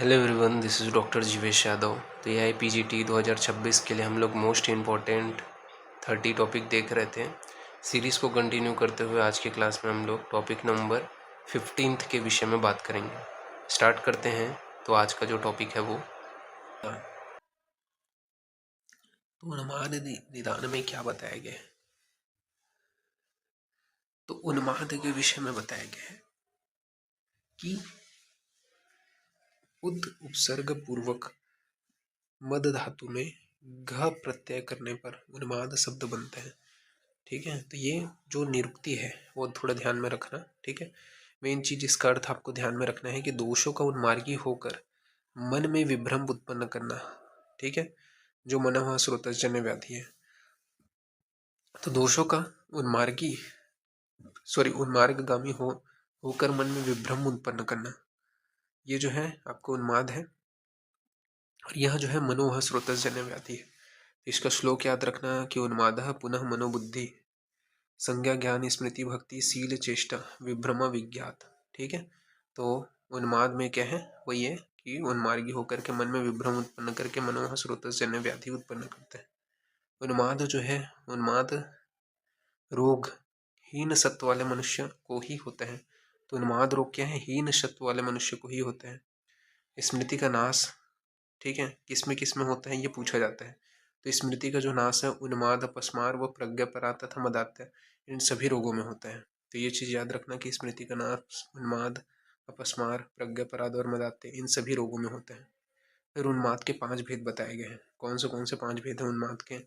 Hello everyone, this is doctor Jeevesh Yadav. तो ये IPGT 2026 के लिए हम लोग मोस्ट इम्पॉर्टेंट 30 टॉपिक देख रहे थे। सीरीज़ को कंटिन्यू करते हुए आज के क्लास में हम लोग टॉपिक नंबर 15 के विषय में बात करेंगे। स्टार्ट करते हैं। तो आज का जो टॉपिक है वो तो उन्माद निदान में क्या बताया गया है। तो उन्माद के विषय में बताया गया है कि उपसर्ग पूर्वक मद धातु में घ प्रत्यय करने पर उन्माद शब्द बनता है। ठीक है, तो ये जो निरुक्ति है वो थोड़ा ध्यान में रखना। ठीक है, मेन चीज इसका अर्थ आपको ध्यान में रखना है कि दोषों का उन्मार्गी होकर मन में विभ्रम उत्पन्न करना। ठीक है, जो मनः स्रोतजन्य व्याधि है। तो दोषों का उन्मार्गगामी होकर मन में विभ्रम उत्पन्न करना, ये जो है आपको उन्माद है। और यह जो है मनोह स्रोतजन्य व्याधि है। इसका श्लोक याद रखना कि उन्मादः पुनः मनोबुद्धि संज्ञा ज्ञान स्मृति भक्ति शील चेष्टा विभ्रमा विज्ञात। ठीक है, तो उन्माद में क्या है, वो ये कि उन्मार्गी होकर के मन में विभ्रम उत्पन्न करके मनोह स्रोतजन्य व्याधि उत्पन्न करते हैं। उन्माद जो है, उन्माद रोग हीन सत्व वाले मनुष्य को ही होता है। तो उन्माद रोग क्या है, हीन सत्व वाले मनुष्य को ही होता है। स्मृति का नाश, ठीक है, किसमें होता है ये पूछा जाता है। तो स्मृति का जो नाश है उन्माद अपस्मार व प्रज्ञापरा तथा मदात्य, इन सभी रोगों में होता है। तो ये चीज याद रखना कि स्मृति का नाश उन्माद अपस्मार प्रज्ञापराध और मदात्य इन सभी रोगों में होता है। फिर उन्माद के 5 भेद बताए गए हैं। कौन से 5 भेद हैं उन्माद के,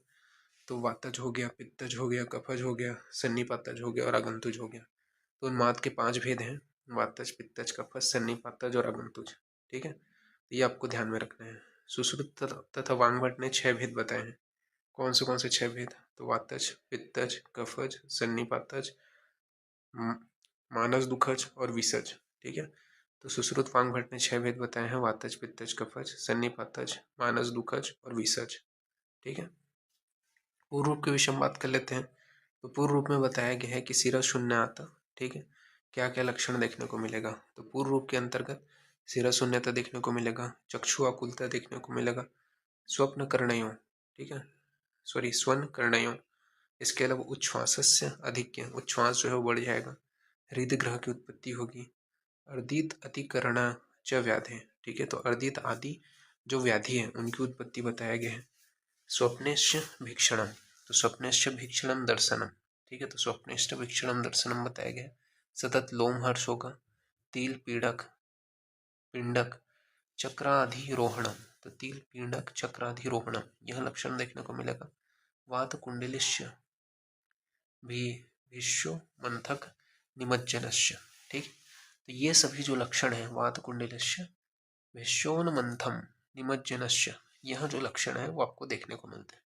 तो वातज हो गया, पित्तज हो गया, कफज हो गया, सन्निपातज हो गया और आगंतुज हो गया। तो उन्माद के 5 भेद हैं, वातज पित्तज कफज सन्निपातज और आगंतुज। ठीक है, ये आपको ध्यान में रखना है। सुश्रुत तथा वांगभट ने 6 भेद बताए हैं। कौन से 6 भेद, तो वातज पित्तज कफज सन्निपातज मानस दुखज और विसज। ठीक है, तो सुश्रुत वांगभट ने 6 भेद बताए हैं, वातज पित्तज कफज सन्निपातज मानस दुखज और विसज। ठीक है, पूर्व रूप के विषय में बात कर लेते हैं। तो पूर्व रूप में बताया गया है कि सिरा शून्य आता। ठीक है, क्या क्या लक्षण देखने को मिलेगा, तो पूर्व रूप के अंतर्गत सिरा शून्यता देखने को मिलेगा, चक्षु आकुलता देखने को मिलेगा, स्वप्न कर्णयों, ठीक है, स्वर्ण कर्णयों, इसके अलावा उच्छ्वास अधिक्य, उच्छ्वास जो है वो बढ़ जाएगा, हृदय ग्रह की उत्पत्ति होगी, अर्दित अतिकरण च व्याधि। ठीक है, तो अर्दित आदि जो व्याधि है उनकी उत्पत्ति बताया गया है। स्वप्नेश्च भीक्षणम, तो स्वप्नेश्च भीक्षणम दर्शनम। ठीक है, तो स्वप्नेश्च भीक्षणम दर्शनम बताया गया। सतत लोमहर्ष होगा, तिल पीड़क पिंडक चक्राधिरोहणम, तो तिल पीड़क चक्राधिरोहणम यह लक्षण देखने को मिलेगा। वात कुंडलिश्य भी विश्व मंथक निमज्जनश्य। ठीक, तो ये सभी जो लक्षण है, वात कुंडलिश्य विश्वोन्मंथम निमज्जनश्य, यह जो लक्षण है वो आपको देखने को मिलते हैं।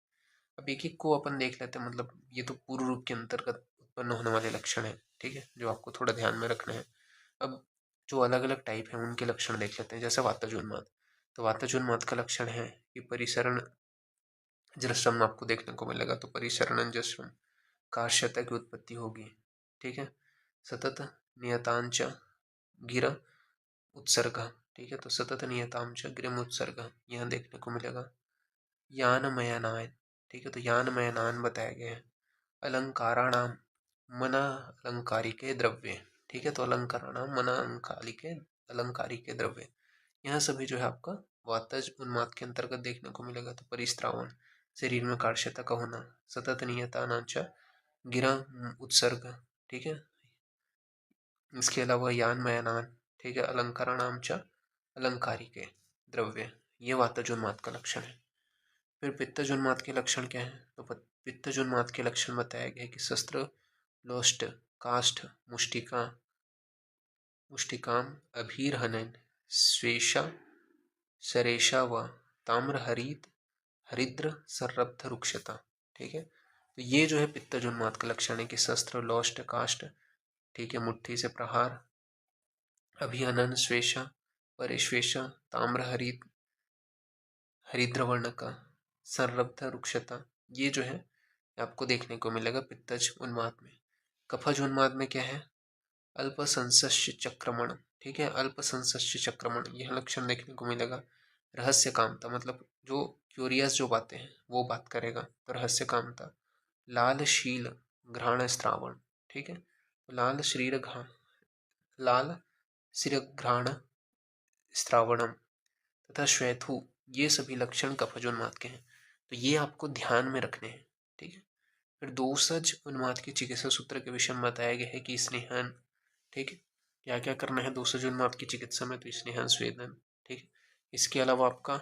अब एक एक को अपन देख लेते हैं, मतलब ये तो पूर्व रूप के अंतर्गत उत्पन्न होने वाले लक्षण है। ठीक है, जो आपको थोड़ा ध्यान में रखना है। अब जो अलग अलग टाइप है उनके लक्षण देख लेते हैं। जैसे वातजोन्माद, तो वातजोन्माद का लक्षण है कि परिसरण जलश्रम आपको देखने को मिलेगा। तो परिसरण जलश्रम कार्श्यता की उत्पत्ति होगी। ठीक है, सतत नियतांच गिर उत्सर्ग। ठीक है, तो सतत नियतांच गिरम उत्सर्ग यह देखने को मिलेगा। यानमयनायन, ठीक है, तो यानमयनान बताया गया है। अलंकाराणाम मन अलंकारिके द्रव्य। ठीक है, तो अलंकाराणाम मन अलंकारिके द्रव्य, यह सभी जो है आपका वातज उन्माद के अंतर्गत देखने को मिलेगा। तो परिस्त्रावण, शरीर में कार्श्यता का होना, सतत नियता नाचा गिरा उत्सर्ग। ठीक है, इसके अलावा यानमयनान, ठीक है, अलंकाराणाम च अलंकारिके द्रव्य, ये वातजोन्माद का लक्षण है। फिर पित्तजोन्माद के लक्षण क्या है, तो पित्तजोन्माद के लक्षण बताया गया कि शस्त्र लोष्ट काष्ठ मुष्टिकाम अभीरहनन स्वेशा सरेशा व ताम्र हरिद्र सर्रब्ध रुक्षता। ठीक है, तो ये जो है पित्तजोन्माद का लक्षण है कि शस्त्र लोष्ट काष्ठ, ठीक है, मुट्ठी से प्रहार, अभिहनन स्वेशा परिश्वेशा ताम्र हरिद्र वर्ण का सर्रब्ध रुक्षता, ये जो है आपको देखने को मिलेगा पित्तज उन्माद में। कफज उन्माद में क्या है, अल्प संसस्य चक्रमण, ठीक है। अल्प संशय चक्रमण, यह लक्षण देखने को मिलेगा। रहस्य कामता, मतलब जो क्यूरियस जो बातें हैं वो बात करेगा, तो रहस्य कामता। लालशील घ्राण श्रावण, ठीक है। तो लाल शिर घ्राण श्रावणम तथा श्वेथु, ये सभी लक्षण कफजोन्माद के हैं। तो ये आपको ध्यान में रखने हैं, ठीक है। फिर दोषज उन्माद की चिकित्सा सूत्र के विषय में बताया गया है कि स्नेहन, ठीक है। क्या क्या करना है दोषज उन्माद की चिकित्सा में, तो स्नेहन स्वेदन, ठीक है। इसके अलावा आपका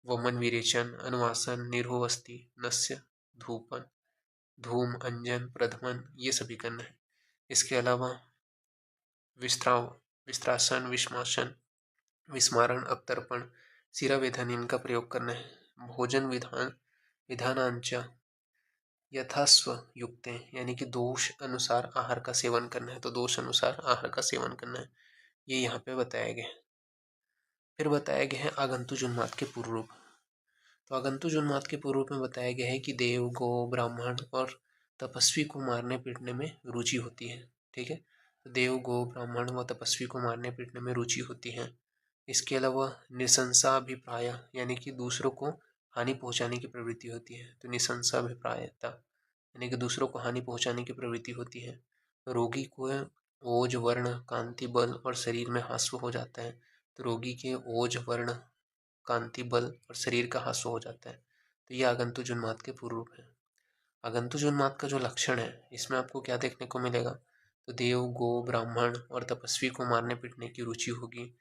वमन विरेचन, अनुवासन, निर्होवस्ती, नस्य, धूपन, धूम, अंजन, प्रधमन, ये सभी करना है। इसके अलावा विस्त्राव, विस्त्रासन, विस्मासन, विस्मारण, अवतर्पण, शिरावेधन, इनका प्रयोग करना है। भोजन विधानांचा यथास्व युक्त, यानी कि दोष अनुसार आहार का सेवन करना है, तो दोष अनुसार आहार का सेवन करना है, ये यहाँ पे बताया गया है। फिर बताया गया है आगंतुज उन्माद के पूर्व रूप। तो आगंतुज उन्माद के पूर्व रूप में बताया गया है कि देव, गो, ब्राह्मण और तपस्वी को मारने पीटने में रुचि होती है, ठीक है। तो देव, गो, ब्राह्मण व तपस्वी को मारने पीटने में रुचि होती है। इसके अलावा निशंसाभिप्राय, यानी कि दूसरों को हानि पहुंचाने की प्रवृत्ति होती है, तो निशंसाभिप्रायता यानी कि दूसरों को हानि पहुंचाने की प्रवृत्ति होती है। रोगी को ओज, वर्ण, कांति, बल और शरीर में हास्व हो जाता है, तो रोगी के ओज, वर्ण, कांति, बल और शरीर का हास्व हो जाता है, तो ये आगंतुज उन्माद के पूर्व रूप है। आगंतुज उन्माद का जो लक्षण है इसमें आपको क्या देखने को मिलेगा, तो देव, गो, ब्राह्मण और तपस्वी को मारने पीटने की रुचि होगी।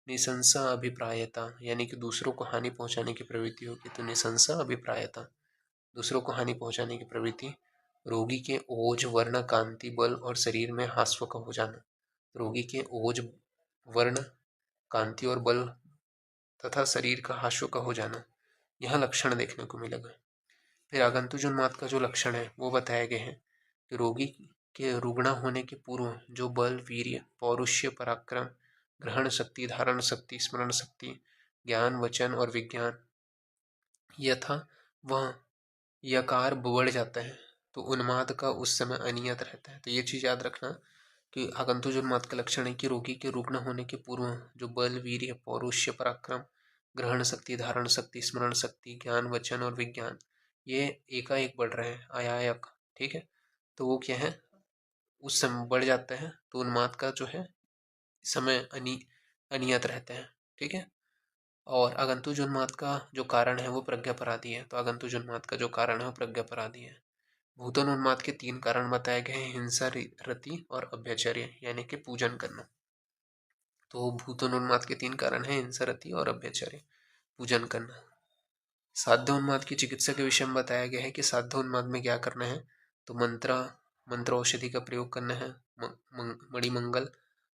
निशंसा अभिप्रायता, यानी कि दूसरों को हानि पहुंचाने की प्रवृत्ति होगी, तो निशंसा अभिप्रायता, दूसरों को हानि पहुंचाने की प्रवृत्ति। रोगी के ओज, वर्ण, कांति, बल और शरीर में हास्व का हो जाना, रोगी के ओज, वर्ण, कांति और बल तथा शरीर का हास्व का हो जाना, यह लक्षण देखने को मिलेगा। फिर आगंतुज उन्माद का जो लक्षण है वो बताया गया है कि रोगी के रुग्ण होने के पूर्व जो बल, वीर्य, पौरुष्य, पराक्रम, ग्रहण शक्ति, धारण शक्ति, स्मरण शक्ति, ज्ञान, वचन और विज्ञान यथा वह यकार बढ़ जाता है, तो उन्माद का उस समय अनियत रहता है। तो ये चीज़ याद रखना कि आगंतुज उन्माद का लक्षण है कि रोगी के रुग्ण होने के पूर्व जो बल, वीर्य, पौरुष्य, पराक्रम, ग्रहण शक्ति, धारण शक्ति, स्मरण शक्ति, ज्ञान, वचन और विज्ञान, ये एकाएक बढ़ रहे हैं, आयायक, ठीक है। तो वो क्या है, उस समय बढ़ जाता है, तो उन्माद का जो है समय अनियत रहता है, ठीक है। और आगंतुज उन्माद का जो कारण है वो प्रज्ञापराधी है, तो आगंतुज उन्माद का जो कारण है वो प्रज्ञापराधी है। भूतन उन्माद के 3 कारण बताए गए हैं, हिंसा, रति और अभ्याचर्य, यानी कि पूजन करना। तो भूतन उन्माद के 3 कारण हैं, हिंसा, रति और अभ्याचर्य, पूजन करना। साध्य उन्माद की चिकित्सा के विषय में बताया गया है कि साध्य उन्माद में क्या करना है, तो मंत्र औषधि का प्रयोग करना है, मणिमंगल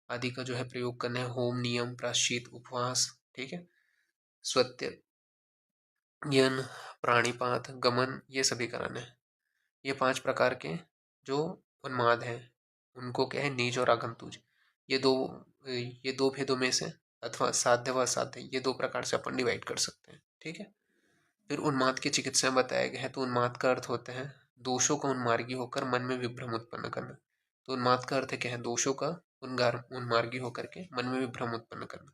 आदि का जो है प्रयोग करना है, होम, नियम, प्रायश्चित, उपवास, ठीक है, स्वत्य यन, प्राणिपात, गमन, ये सभी कराने हैं। ये 5 प्रकार के जो उन्माद हैं उनको क्या है, नीच और आगंतुज, ये दो भेदों में से अथवा साध्य व असाध्य, ये 2 प्रकार से अपन डिवाइड कर सकते हैं, ठीक है। फिर उन्माद की चिकित्सा में बताया गया है, तो उन्माद का अर्थ होता है दोषों का उन्मार्गी होकर मन में विभ्रम उत्पन्न करना। तो उन्माद का अर्थ क्या है, दोषों का उन्मार्गी होकर के मन में विभ्रम उत्पन्न करना।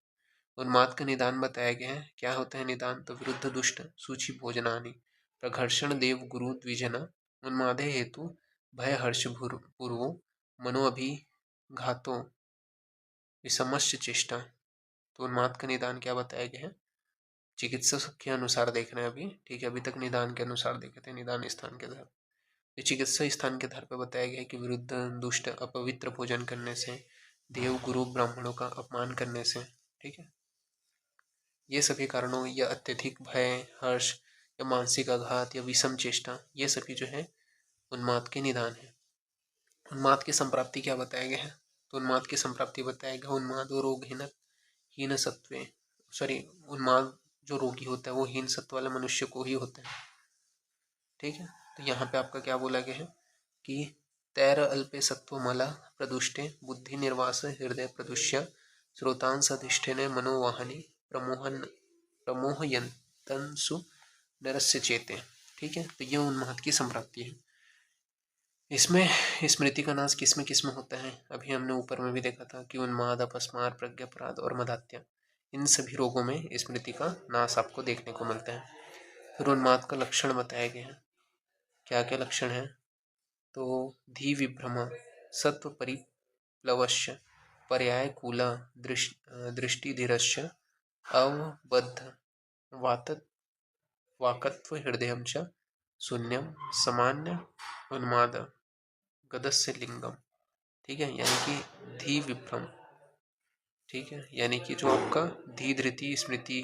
उन्माद का निदान बताया गया है, क्या होता है निदान, तो विरुद्ध दुष्ट सूची भोजनानि, प्रघर्षण, देव, गुरु, द्विजना, उन्मादे हेतु भय, हर्ष, पूर्वो, मनोअभिघातो, विषमस्य चेष्टा। तो उन्माद का निदान क्या बताया गया है, चिकित्सक के अनुसार देख रहे हैं अभी, ठीक है। अभी तक निदान के अनुसार देखे थे, निदान स्थान के आधार, ये चिकित्सा स्थान के आधार पर बताया गया है कि विरुद्ध, दुष्ट, अपवित्र भोजन करने से, देव, गुरु, ब्राह्मणों का अपमान करने से, ठीक है, ये सभी कारणों या अत्यधिक भय, हर्ष या मानसिक आघात या विषम चेष्टा, ये सभी जो है उन्माद के निदान है। उन्माद की संप्राप्ति क्या बताया गया है, तो उन्माद की संप्राप्ति बताया गया, उन्माद और रोग हीन सत्वे, सॉरी, उन्माद जो रोगी होता है वो हीन सत्व वाले मनुष्य को ही होता है, ठीक है। तो यहाँ पे आपका क्या बोला गया है कि तैर अल्पे सत्व मला प्रदुष्टे, बुद्धि निर्वास हृदय प्रदुष्य, श्रोतांस अधिष्ठेन मनोवाहनी, प्रमोहयंतंसु नरस्य चेते, ठीक है। तो ये उन्माद की संप्राप्ति है। इसमें स्मृति का नाश किसमें किसमें होता है? अभी हमने ऊपर में भी देखा था कि उन्माद, अपस्मार, प्रज्ञापराध और मदात्या, इन सभी रोगों में स्मृति का नाश आपको देखने को मिलता है। फिर उन्माद का लक्षण बताए गए हैं। क्या क्या लक्षण है? तो धी विभ्रम, सत्व परिप्लवश्य, पर्यायकूल, दृष्टिधीरश्य, अवबद्ध, वात वाकत्व हृदयं च, शून्यम, सामान्य उन्माद, गदस्य लिंगम। ठीक है, यानी कि धी विभ्रम। ठीक है, यानी कि जो आपका धी धृति स्मृति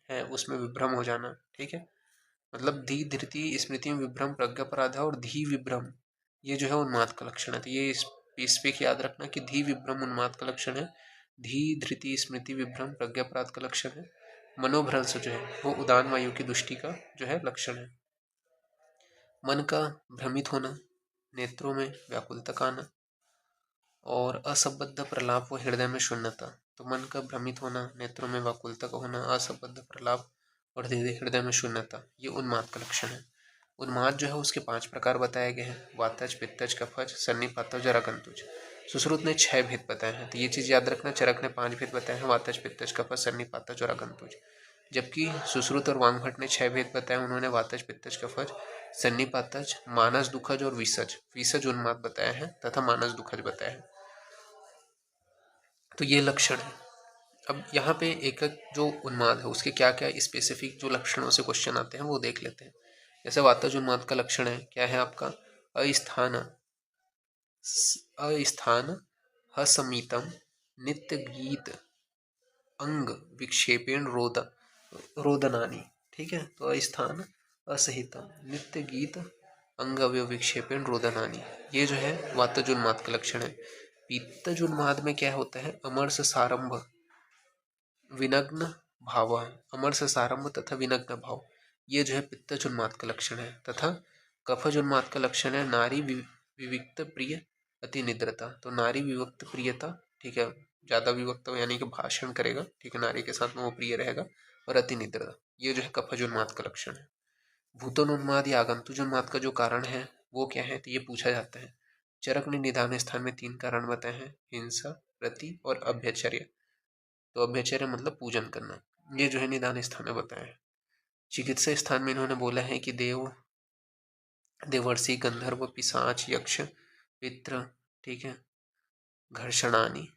है उसमें विभ्रम हो जाना। ठीक है, मतलब धी धृति स्मृति में विभ्रम प्रज्ञापराध है, और धी विभ्रम ये जो है उन्माद का लक्षण है। तो ये इस पे याद रखना कि धी विभ्रम उन्माद का लक्षण है, धी धृति स्मृति विभ्रम प्रज्ञापराध का लक्षण है, मनोभ्रंश जो है वो उदान वायु की दृष्टि का जो है लक्षण है। मन का भ्रमित होना, नेत्रों में व्याकुलता का आना, और असंबद्ध प्रलाप व हृदय में शून्यता। तो मन का भ्रमित होना, नेत्रों में व्याकुलता का होना, असंबद्ध प्रलाप और हृदय में शून्यता, ये उन्माद का लक्षण है। उन्माद जो है उसके 5 प्रकार बताए गए हैं: वातज, पित्तज, कफज, सन्निपातज और अगंतुज। सुश्रुत ने 6 भेद बताए हैं, तो ये चीज याद रखना। चरक ने 5 भेद बताए हैं: वातज, पित्तज, कफज, सन्निपातज और अगंतुज। जबकि सुश्रुत और वांगभट ने 6 भेद बताए। उन्होंने वातज, पित्तज, कफज, सन्निपातज, मानस दुखज और विसज विसज उन्माद बताया है तथा मानस दुखज बताया है। तो ये लक्षण है। अब यहाँ पे एक एक जो उन्माद है उसके क्या क्या स्पेसिफिक जो लक्षणों से क्वेश्चन आते हैं वो देख लेते हैं। जैसे वातज उन्माद का लक्षण है, क्या है आपका? अस्थान, अस्थान, हसमीतम, नित्य गीत, अंग विक्षेपेण रोदनानी। ठीक है, तो अस्थान, असहितम, नित्य गीत, अंग अवयव विक्षेपेण रोदनानी, ये जो है वातज उन्माद का लक्षण है। पित्तज उन्माद में क्या होता है? अमरस सारंभ, विनग्न भाव, अमरस सारंभ तथा विनग्न भाव, ये जो है पित्तज उन्माद का लक्षण है। तथा कफज उन्माद का लक्षण है नारी विविक्त प्रिय अति निद्रता। तो नारी विविक्त प्रियता, ठीक है, ज्यादा विविक्त यानी कि भाषण करेगा, ठीक है, नारी के साथ में वो प्रिय रहेगा, और अति निद्रता, ये जो है कफज उन्माद का लक्षण है। भूतोन्माद या आगंतुज उन्माद का जो कारण है वो क्या है? तो ये पूछा जाता है। चरक ने निदान स्थान में 3 कारण बताए हैं: हिंसा, रति और अभ्यचर्य। तो अभ्यचर्य मतलब पूजन करना, ये जो है निदान स्थान में बताया है। चिकित्सा स्थान में इन्होंने बोला है कि देवर्षि, गंधर्व, पिशाच, यक्ष, पित्र, ठीक है, घर्षणानी,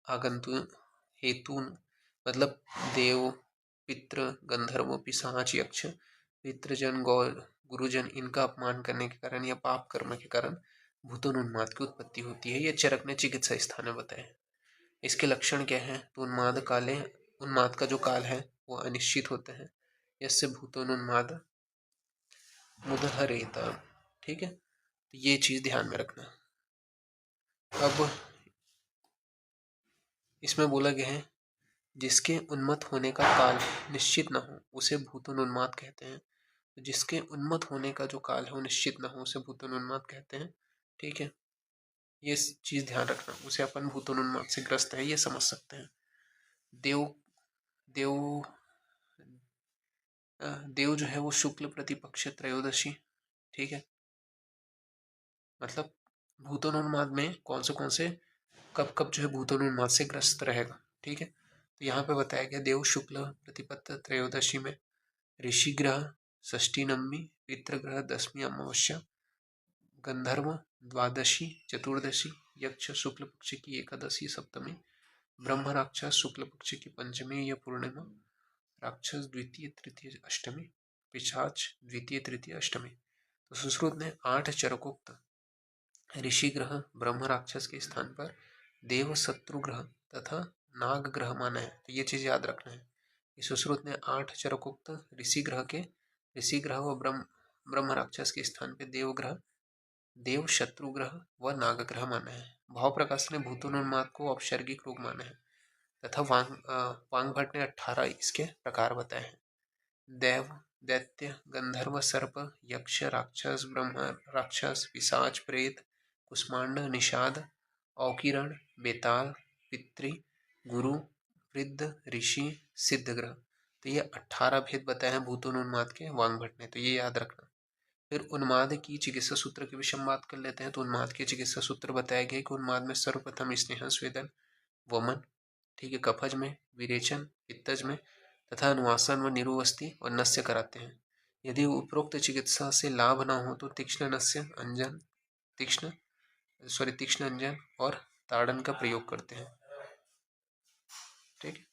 आगंतु हेतु, मतलब देव, पित्र, गंधर्व, पिशाच, यक्ष, पितृजन, गौर, गुरुजन, इनका अपमान करने के कारण या पाप कर्म के कारण भूतोन्माद की उत्पत्ति होती है। ये चरक ने चिकित्सा स्थान में बताया। इसके लक्षण क्या है? तो उन्माद का जो काल है वो अनिश्चित होता है। यस्य भूतोन्माद मुदहरेत। ठीक है, तो ये चीज ध्यान में रखना। अब इसमें बोला गया है जिसके उन्मत्त होने का काल निश्चित न हो उसे भूतोन्माद कहते हैं। तो जिसके उन्मत्त होने का जो काल है वो निश्चित न हो उसे भूतोन्माद कहते हैं। ठीक है, ये चीज ध्यान रखना, उसे अपन भूतोन्माद से ग्रस्त है ये समझ सकते हैं। देव देव देव जो है वो शुक्ल प्रतिपक्ष त्रयोदशी। ठीक है, मतलब भूतोन्माद में कौन से कब कब जो है भूतोन्माद से ग्रस्त रहेगा। ठीक है, तो यहाँ पे बताया गया देव शुक्ल प्रतिपत्त त्रयोदशी में, ऋषि ग्रह षष्ठी नवमी, पितृग्रह दसवीं अमावस्या, गंधर्व द्वादशी चतुर्दशी, यक्ष शुक्ल पक्ष की एकादशी सप्तमी, ब्रह्म राक्षस शुक्ल पक्ष की पंचमी या पूर्णिमा, राक्षस द्वितीय तृतीय अष्टमी, पिशाच द्वितीय तृतीय अष्टमी। तो सुश्रुत ने 8 चरकोक्त ऋषि ग्रह ब्रह्म राक्षस के स्थान पर देव शत्रु ग्रह तथा नाग ग्रह माना है। तो ये चीज याद रखना है। सुश्रुत ने 8 चरकोक्त ऋषि ग्रह व ब्रह्म राक्षस के स्थान पर देव ग्रह, देव शत्रु ग्रह व नाग ग्रह माना है। भाव प्रकाश ने भूतोन्माद को औपसर्गिक रोग माना है तथा वांगभट ने 18 इसके प्रकार बताए हैं: देव, दैत्य, गंधर्व, सर्प, यक्ष, राक्षस, ब्रह्म राक्षस, पिशाच, प्रेत, कुष्मांड, निषाद, औकिरण, बेताल, पितृ, गुरु, वृद्ध, ऋषि, सिद्ध ग्रह। तो ये 18 भेद बताए हैं भूतोन्माद के वांगभट ने, तो ये याद रखना। फिर उन्माद की चिकित्सा सूत्र के विषय में बात कर लेते हैं। तो उन्माद के चिकित्सा सूत्र बताया गया कि उन्माद में सर्वप्रथम स्नेह स्वेदन वमन, ठीक है, कफज में, विरेचन, पित्तज में तथा अनुवासन व निरुवस्ति और नस्य कराते हैं। यदि उपरोक्त चिकित्सा से लाभ न हो तो तीक्ष्ण नस्य अंजन तीक्ष्ण अंजन और ताड़न का प्रयोग करते हैं। ठीक है।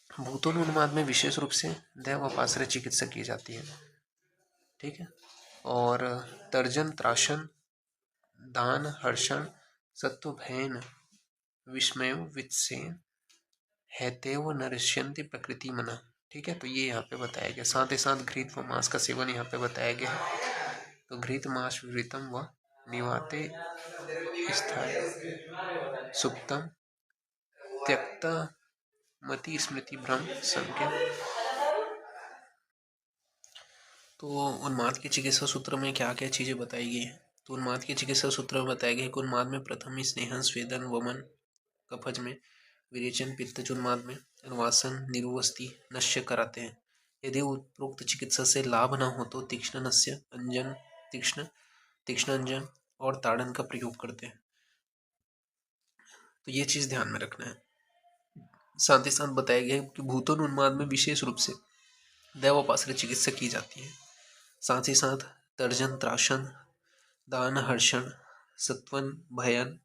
भूतोन उन्माद में विशेष रूप से दैवोपाश्रय चिकित्सा की जाती है। ठीक है। और तर्जन, त्रासन, दान, हर्षण, सत्व, भयन, विस्मय, वित्सेन, हैतेव नरिष्यन्ति प्रकृति मना। ठीक है। तो ये यहाँ पे बताया गया। साथ ही साथ घृत व मांस का सेवन यहाँ पे बताया गया है। तो घृत मांस विवृतम व निवाते स्थाय सुप्तम त्यक्ता मति स्मृति भ्रम संज्ञा। तो उन्माद की चिकित्सा सूत्र में क्या क्या चीजें बताई गई है। तो उन्माद की चिकित्सा सूत्र में बताया गया कि उन्माद में प्रथम स्नेहन, स्वेदन, वमन, कफज में, विरेचन, पित्तज उन्माद में, अनुवासन, निरुवस्ति, नश्य कराते हैं। यदि उपरोक्त चिकित्सा से लाभ न हो तो तीक्ष्ण नस्य अंजन तीक्ष्ण अंजन और ताड़न का प्रयोग करते हैं। तो ये चीज ध्यान में रखना है। साथ ही साथ बताया गया है कि भूतोन उन्माद में विशेष रूप से दैवोपाश्रय चिकित्सा की जाती है। साथ ही साथ तर्जन, त्रासन, दान, हर्षण, सत्वन, भयन,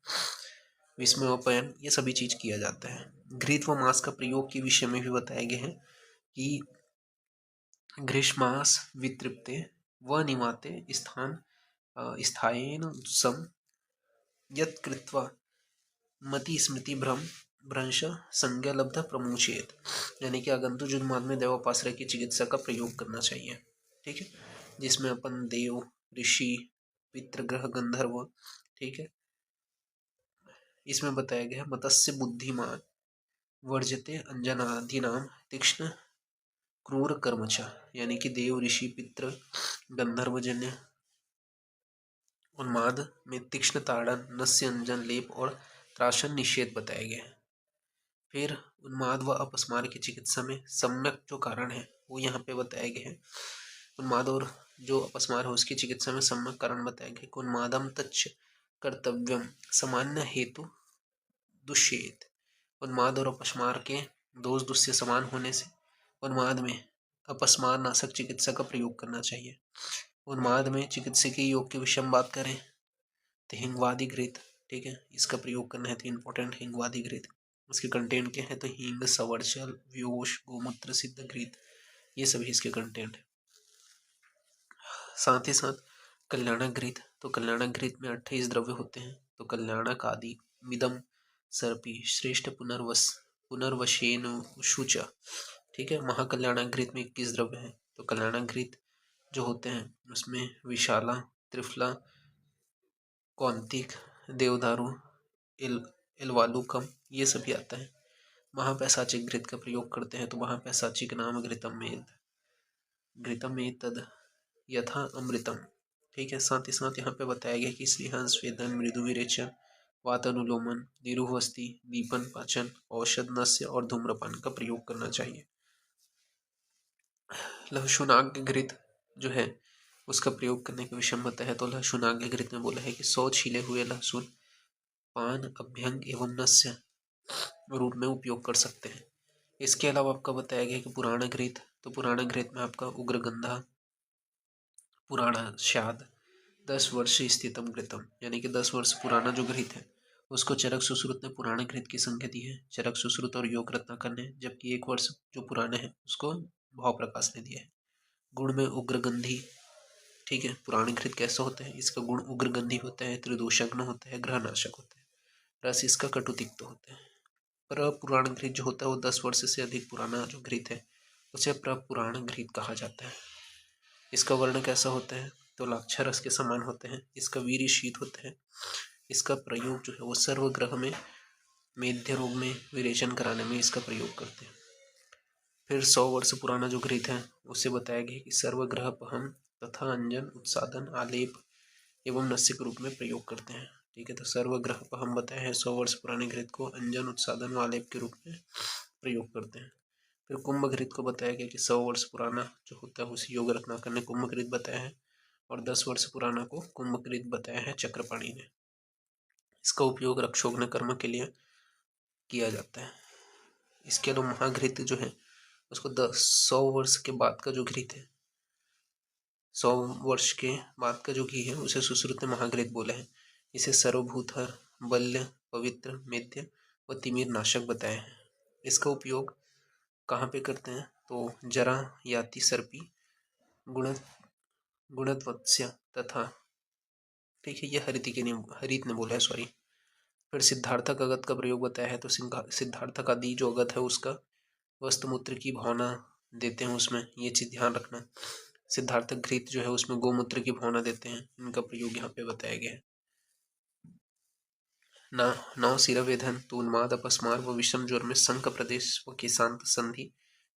विस्मयोपयन, ये सभी चीज किया जाता है। घृत व मांस का प्रयोग के विषय में भी बताया गया है कि घृष्मास वितृप्ते व निवाते स्थायेन सम यत् कृत्वा मति स्मृति भ्रंश संज्ञा लब्ध प्रमुचेत। यानी कि आगंतुक उन्माद में दैवोपाश्रय की चिकित्सा का प्रयोग करना चाहिए। ठीक है। जिसमें अपन देव, ऋषि, पितृग्रह, गंधर्व, ठीक है, इसमें बताया गया है मत्स्य बुद्धिमान वर्जते अंजनादीनाम तीक्ष्ण क्रूर कर्मच। यानी कि देव, ऋषि, पितृ, गंधर्वजन्य उन्माद में तीक्ष्ण ताड़न, नस्य अंजन लेप और त्रासन निषेध बताया गया है। फिर उन्माद व अपस्मार की चिकित्सा में सम्यक जो कारण है वो यहाँ पे बताया गया है। उन्माद और जो अपस्मार है उसकी चिकित्सा में सम्यक कारण बताया गया कि उन्मादम तच्च कर्तव्यम सामान्य हेतु दुष्येत। उन्माद और अपस्मार के दोष दुष्य समान होने से उन्माद में अपस्मार नाशक चिकित्सा का प्रयोग करना चाहिए। उन्माद में चिकित्सकीय योग के विषय में बात करें तो हिंगवादी घृत, ठीक है, इसका प्रयोग करना है। तो इम्पोर्टेंट हिंगवादी घृत, उसके कंटेंट क्या है तो हींग, सवर्चल, व्योश, गोमूत्र सिद्ध घृत, ये सभी इसके कंटेंट है। साथ ही साथ कल्याणक घृत, तो कल्याणक घृत में 28 द्रव्य होते हैं। तो कल्याणक आदि मिदम सर्पी श्रेष्ठ पुनर्वशेन शुच, ठीक है। महाकल्याणक घृत में 21 द्रव्य हैं। तो कल्याणक घृत जो होते हैं उसमें विशाला, त्रिफला, कौंतिक, देवदारू, एलवालुकम, ये सभी आता है। महापैशाचिक घृत का प्रयोग करते हैं। तो महापैशाचिक नाम घृतम में तद यथा अमृतम, ठीक है। साथ ही साथ यहाँ पे बताया गया कि स्नेहन, स्वेदन, मृदु विरेचन, वातानुलोमन, निरुहस्ती, दीपन, पाचन, औषध, नस्य और धूम्रपान का प्रयोग करना चाहिए। लहसुनाग्नि घृत जो है उसका प्रयोग करने के विषय में बताया है। तो लहसुनाग्नि घृत में बोला है कि 100 छीले हुए लहसुन पान, अभ्यंग एवं नस्य रूप में उपयोग कर सकते हैं। इसके अलावा आपका बताया गया कि पुराण घृत, तो पुराण घृत में आपका उग्रगंधा, पुराण शाद, 10 वर्ष स्थितम घृतम, यानी कि 10 वर्ष पुराना जो घृत है उसको चरक सुश्रुत ने पुराण घृत की संज्ञा दी है। चरक सुश्रुत और योग रत्नाकर ने, जबकि 1 वर्ष जो पुराने हैं उसको भाव प्रकाश ने दिया है। गुण में उग्रगंधी, ठीक है। पुराण घृत कैसा होता है, इसका गुण उग्रगंधी होता है, त्रिदोषग्न होता है, ग्रहनाशक होता है, रस इसका कटुतिक्त होता है। प्रपुराण घृत जो होता है वो 10 वर्ष से अधिक पुराना जो घृत है उसे प्रपुराण घृत कहा जाता है। इसका वर्ण कैसा होता है तो लाक्षारस के समान होते हैं। इसका वीर्य शीत होता है। इसका प्रयोग जो है वो सर्वग्रह में मेध्य रोग में विरेचन कराने में इसका प्रयोग करते हैं। फिर 100 वर्ष पुराना जो घृत है उसे बताया गया कि सर्वग्रह पहम तथा अंजन, उत्सादन, आलेप एवं नस्य के रूप में प्रयोग करते हैं। ठीक है। तो सर्वग्रह पहम बताया है 100 वर्ष पुराने घृत को अंजन, उत्सादन व आलेप के रूप में प्रयोग करते हैं। फिर कुंभघृत को बताया गया कि 100 वर्ष पुराना जो होता है उसे योग रत्नाकर ने कुंभघृत बताया है, और 10 वर्ष पुराना को कुंभकृत बताया है चक्रपाणि ने। इसका उपयोग रक्षोघ्न कर्म के लिए किया जाता है। इसके अलावा महाघृत जो है उसको 100 वर्ष के बाद का जो घृत है, 100 वर्ष के बाद का जो घी है उसे सुश्रुत ने महाघृत बोला है। इसे सर्वभूतहर, बल्य, पवित्र, मेद्य व तिमिर नाशक बताया है। इसका उपयोग कहाँ पे करते हैं तो जरा, याति, सर्पी, गुणवत्स्य तथा, ठीक है, ये हरित ने बोला है, सॉरी। फिर सिद्धार्थक अगत का प्रयोग बताया है, तो सिद्धार्थक आदि जो अगत है उसका वस्तुमूत्र की भावना देते हैं उसमें, ये चीज ध्यान रखना। सिद्धार्थक घृत जो है उसमें गोमूत्र की भावना देते हैं, इनका प्रयोग यहाँ पे बताया गया है। नौ सिरावेधन तो उन्माद, अपस्मार व विषम ज्वर में संक प्रदेश व केशांत संधि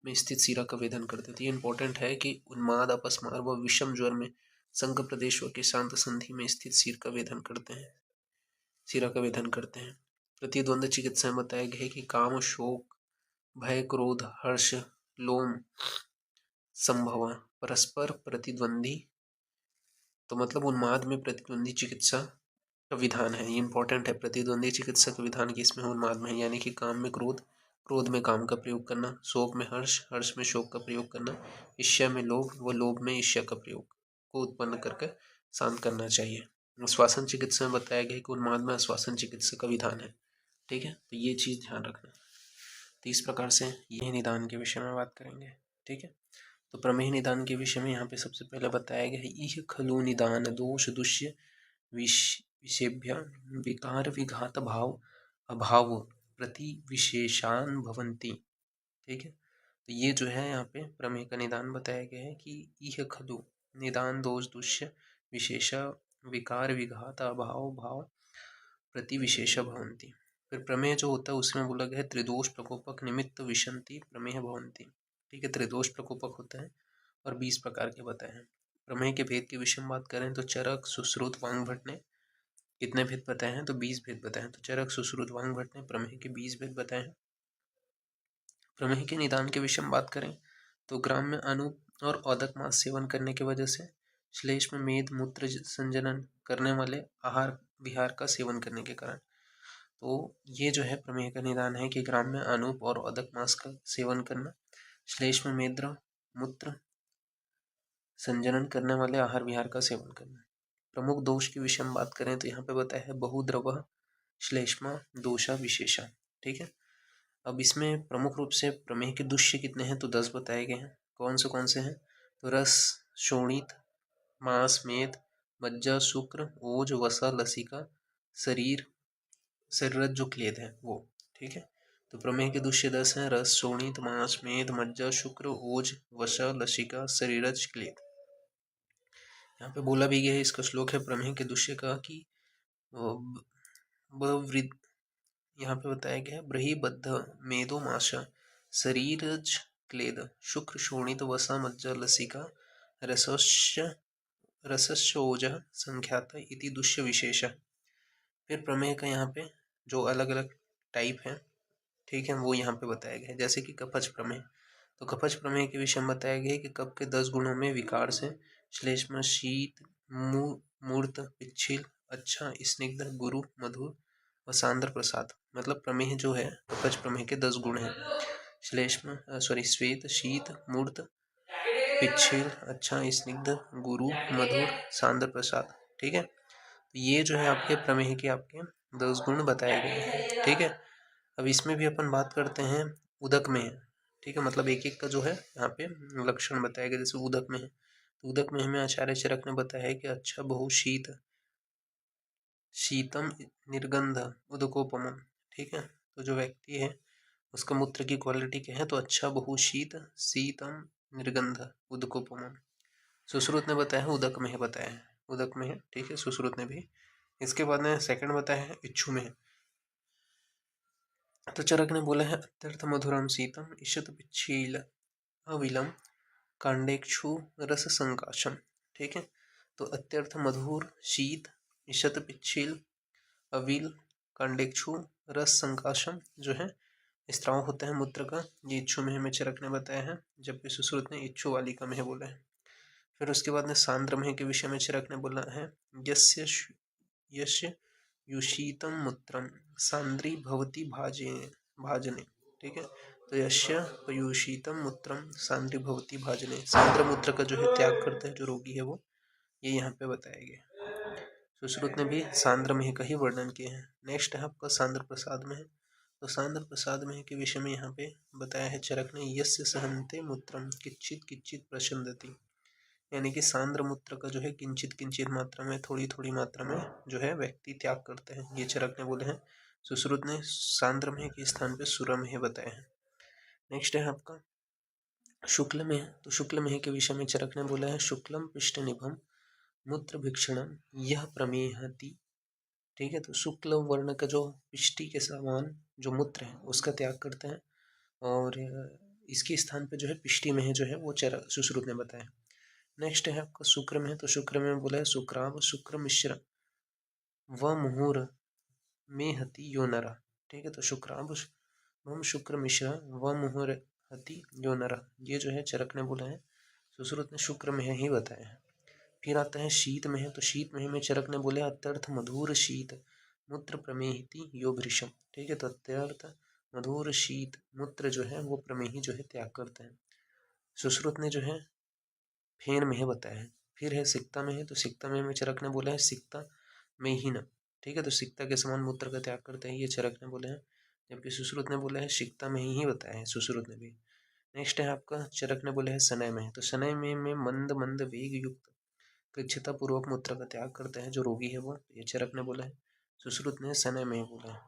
में स्थित सिरा का वेदन करते थे। ये इंपॉर्टेंट है कि उन्माद, अपस्मार व विषम ज्वर में संक प्रदेश व केशांत संधि में स्थित सिर का वेदन करते हैं, सिरा का वेदन करते हैं। प्रतिद्वंद चिकित्सा में बताया गया है कि काम, शोक, भय, क्रोध, हर्ष, लोम, संभव, परस्पर प्रतिद्वंदी, तो मतलब उन्माद में प्रतिद्वंदी चिकित्सा का विधान है। ये इंपॉर्टेंट है, प्रतिद्वंदी चिकित्सा का विधान किसमें है, उन्माद में, यानी कि काम में क्रोध, क्रोध में काम का प्रयोग करना, शोक में हर्ष, हर्ष में शोक का प्रयोग करना, ईर्ष्या में लोभ व लोभ में ईर्ष्या का प्रयोग को उत्पन्न करके शांत करना चाहिए। श्वासन चिकित्सा में बताया गया कि उन्माद में आश्वासन चिकित्सा का विधान है, ठीक है, तो ये चीज ध्यान रखना। तो इस प्रकार से ये निदान के विषय में बात करेंगे, ठीक है। तो प्रमेय निदान के विषय में यहाँ पे सबसे पहले बताया गया है, इह खलु निदान दोष दुष्य विषेभ्य विकार विघात भाव अभाव प्रति विशेषान भवंती, ठीक है। तो ये जो है यहाँ पे प्रमेय का निदान बताया गया है कि इह खलु निदान दोष दुष्य विशेष विकार विघात अभाव भाव प्रति विशेष भवंती। फिर प्रमेय जो होता है उसमें बोला गया है त्रिदोष प्रकोपक निमित्त विशंति प्रमेय भवंती, ठीक है। त्रिदोष प्रकोपक होता है और 20 प्रकार के बताए हैं। प्रमेय के भेद के विषय में बात करें तो चरक, सुश्रुत, वांगभट ने कितने भेद बताए हैं तो 20 भेद बताए हैं। तो चरक, सुश्रुत, वांगभट ने प्रमेय के 20 भेद बताए हैं। प्रमेय के निदान के विषय में बात करें तो ग्राम में अनूप और औदक मांस सेवन करने की वजह से श्लेष में मेद मूत्र संजनन करने वाले आहार विहार का सेवन करने के कारण, तो ये जो है प्रमेय का निदान है कि ग्राम में अनूप और औदक मांस का सेवन करना, श्लेष में मेद मूत्र संजनन करने वाले आहार विहार का सेवन करना। प्रमुख दोष के विषय में बात करें तो यहाँ पे बताया है बहुद्रव श्लेष्मा दोषा विशेषा, ठीक है। अब इसमें प्रमुख रूप से प्रमेय के दुष्य कितने हैं तो 10 बताए गए हैं। कौन से हैं तो रस, शोणित, मांस, मेद, मज्जा, शुक्र, ओज, वसा, लसिका, शरीरज जो क्लेद है वो, ठीक है। तो प्रमेय के दुष्य 10 हैं, रस, शोणित, मांस, मेद, मज्जा, शुक्र, ओज, वसा, लसिका, शरीरज, क्लेद। यहाँ पे बोला भी गया है, इसका श्लोक है प्रमेय के दुष्य का कि यहाँ पे बताया गया है ब्रहीबद्ध मेदो माशा शरीरज क्लेद शुक्र शोणित वसा मज्जा लसिका रसस्योज संख्यात इति दुष्य विशेष। फिर प्रमेय का यहाँ पे जो अलग अलग टाइप है, ठीक है, वो यहाँ पे बताया गया है। जैसे कि कपच प्रमेय, तो कपच प्रमेय के विषय में बताया गया है कि कप के 10 गुणों में विकार से श्लेष्म, शीत, मूर्त, पिच्छिल, अच्छा, स्निग्ध, गुरु, मधुर व सांद्र प्रसाद, मतलब प्रमेय जो है कपच प्रमेय के 10 गुण हैं, श्लेष्म श्वेत, शीत, मूर्त, पिच्छिल, अच्छा, स्निग्ध, गुरु, मधुर, सांद्र प्रसाद, ठीक है। तो ये जो है आपके प्रमेय के आपके 10 गुण बताए गए हैं, ठीक है। अब इसमें भी अपन बात करते हैं उदक में है, ठीक है, मतलब एक एक का जो है यहाँ पे लक्षण बताया गया। जैसे उदक में है तो उदक में हमें आचार्य चरक ने बताया है कि अच्छा बहु शीत, शीतम निर्गंध उदकोपम, ठीक है। तो जो व्यक्ति है उसका मूत्र की क्वालिटी क्या है तो अच्छा बहु शीत, शीतम निर्गंध उदकोपम। सुश्रुत ने बताया है उदक में है, बताया है उदक में है, ठीक है, सुश्रुत ने भी। इसके बाद में सेकंड बताया है इच्छु में है। तो चरक ने बोला है अत्यर्थ मधुरम शीतम ईशत पिच्छील अविलम कांडेक्षु रस संकाशम, ठीक है। तो अत्यर्थ मधुर, शीत, ईशत पिच्छील, अविल, कांडेक्षु, रस संकाशम जो है स्त्राव होता है मूत्र का, ये इच्छु में हमें चरक ने बताया है, जबकि सुश्रुत ने इच्छु वाली का में बोला है। फिर उसके बाद में सांद्र में के विषय में चरक ने बोला है, यस्य युषितम मूत्रम सांद्री भवती भाजने। ठीक है, तो यस्य पयूषितम मूत्रम सांद्री भवती भाजने, सांद्र मूत्र का जो है त्याग करता है जो रोगी है वो, ये यहाँ पे बताया गया। सुश्रुत ने भी सांद्र में का ही वर्णन किया है। नेक्स्ट है आपका सांद्र प्रसाद में है, तो सांद्र प्रसाद में के विषय में यहाँ पे बताया है चरक ने, यस्य सहन्ते मूत्रम किच्चित किच्चित प्रशंदति, यानी कि सांद्र मूत्र का जो है किंचित किंचित मात्रा में, थोड़ी थोड़ी मात्रा में जो है व्यक्ति त्याग करते हैं, ये चरक ने बोले हैं। सुश्रुत ने सांद्र में के स्थान पे सुरम है बताया है। नेक्स्ट है आपका शुक्ल में, तो शुक्ल में के विषय में चरक ने बोला है, शुक्लम पिष्ट निभम मूत्र भिक्षणम यह प्रमेहति। ठीक है, तो शुक्ल वर्ण का जो पिष्टि के समान जो मूत्र है उसका त्याग करते हैं, और इसके स्थान पे जो है पिष्टि में है जो है वो चरक सुश्रुत ने बताया। नेक्स्ट है आपका शुक्र में, तो शुक्र में बोला है शुक्राव शुक्र मिश्र व मुहूर में हति यो नरा। ठीक है, तो शुक्राव वम शुक्र मिश्र व मुहूर हति यो नरा, ये जो है चरक ने बोला है, सुश्रुत ने शुक्र में ही बताया है। फिर आता है शीत में है, तो शीत में चरक ने बोले अत्यर्थ मधुर शीत मूत्र प्रमेहिति यो भृशम। ठीक है, तो अत्यर्थ मधुर शीत मूत्र जो है वो प्रमेही जो है त्याग करते हैं, सुश्रुत ने जो है फेन में है बताया है। फिर है सिक्ता में है, तो सिक्ता में चरक ने बोला है सिक्ता में ही न। ठीक है, तो सिक्ता के समान मूत्र का त्याग करते हैं, ये चरक ने बोले हैं, जबकि सुश्रुत ने बोला है सिक्ता में ही बताया है सुश्रुत ने भी। नेक्स्ट है आपका चरक ने बोले है सनय में, तो सनय में मंद मंद वेग युक्त कृच्छता पूर्वक मूत्र का त्याग करते हैं जो रोगी है वो, ये चरक ने बोला है, सुश्रुत ने सनय में बोला है।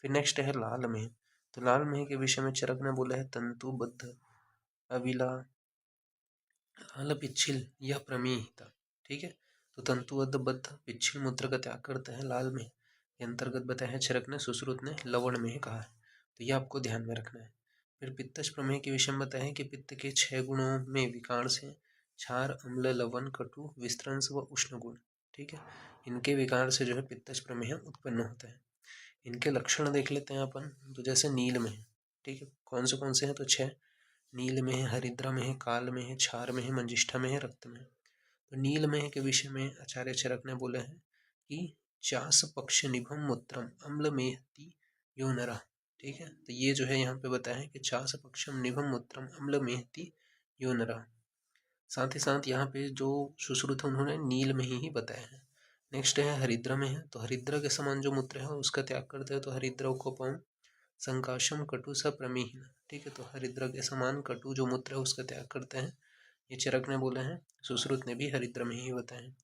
फिर नेक्स्ट है लाल में, तो लाल में के विषय में चरक ने बोला है तंतुबद्ध अविला लाल पिच्छिल यह प्रमेहिता। ठीक है, तो तंतुबद्ध पिच्छिल मूत्र का त्याग करता है लाल में, के अंतर्गत बताया है चरक ने, सुश्रुत ने लवण में कहा है, तो यह आपको ध्यान में रखना है। फिर पित्तश प्रमेय के विषय में बताया है कि पित्त के 6 गुणों में विकार से क्षार अम्ल लवण कटु विस्त्रंस व उष्ण गुण। ठीक है, इनके विकार से जो है पित्तश प्रमेय उत्पन्न होता है। इनके लक्षण देख लेते हैं अपन, तो जैसे नील में है। ठीक है, कौन से हैं, तो 6, नील में है, हरिद्रा में है, काल में है, क्षार में है, मंजिष्ठा में है, रक्त में है। तो नील में के विषय में आचार्य चरक ने बोला है कि चास पक्ष निभम मूत्रम अम्ल में यो नरा। ठीक है, तो ये जो है यहाँ पे बताया है कि चास पक्षम निभम मूत्रम अम्ल में यो नरा। साथ ही साथ यहाँ पे जो सुश्रुत है उन्होंने नील में ही बताया है। नेक्स्ट है हरिद्रा में है, तो हरिद्रा के समान जो मूत्र है उसका त्याग करते हैं, तो हरिद्रा को पाऊँ संकाशम कटु स प्रमेहीन। ठीक है, तो हरिद्रा के समान कटु जो मूत्र है उसका त्याग करते हैं, ये चरक ने बोला है, सुश्रुत ने भी हरिद्रा में ही बताया है।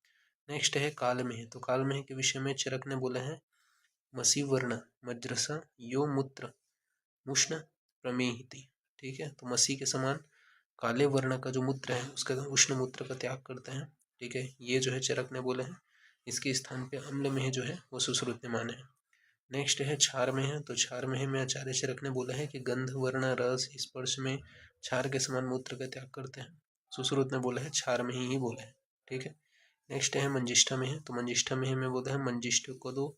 नेक्स्ट है काल में है, तो काल में के विषय में चरक ने बोला है मसी वर्ण मज्रसा यो मूत्र मुष्ण प्रमेहिति। ठीक है, तो मसी के समान काले वर्ण का जो मूत्र है उसका उष्ण मूत्र का त्याग करते हैं। ठीक है, ये जो है चरक ने बोला है, इसके स्थान पे अम्ल में जो है वो सुश्रुत ने माने हैं। नेक्स्ट है क्षार में है, तो क्षार में आचार्य चरक ने बोला है कि गंध वर्ण रस स्पर्श में क्षार के समान मूत्र का त्याग करते हैं, सुश्रुत ने बोला है क्षार में ही बोला है। ठीक है, नेक्स्ट है मंजिष्ठा में है, तो मंजिष्ठा में हमें बोला है मंजिष्ठ को दो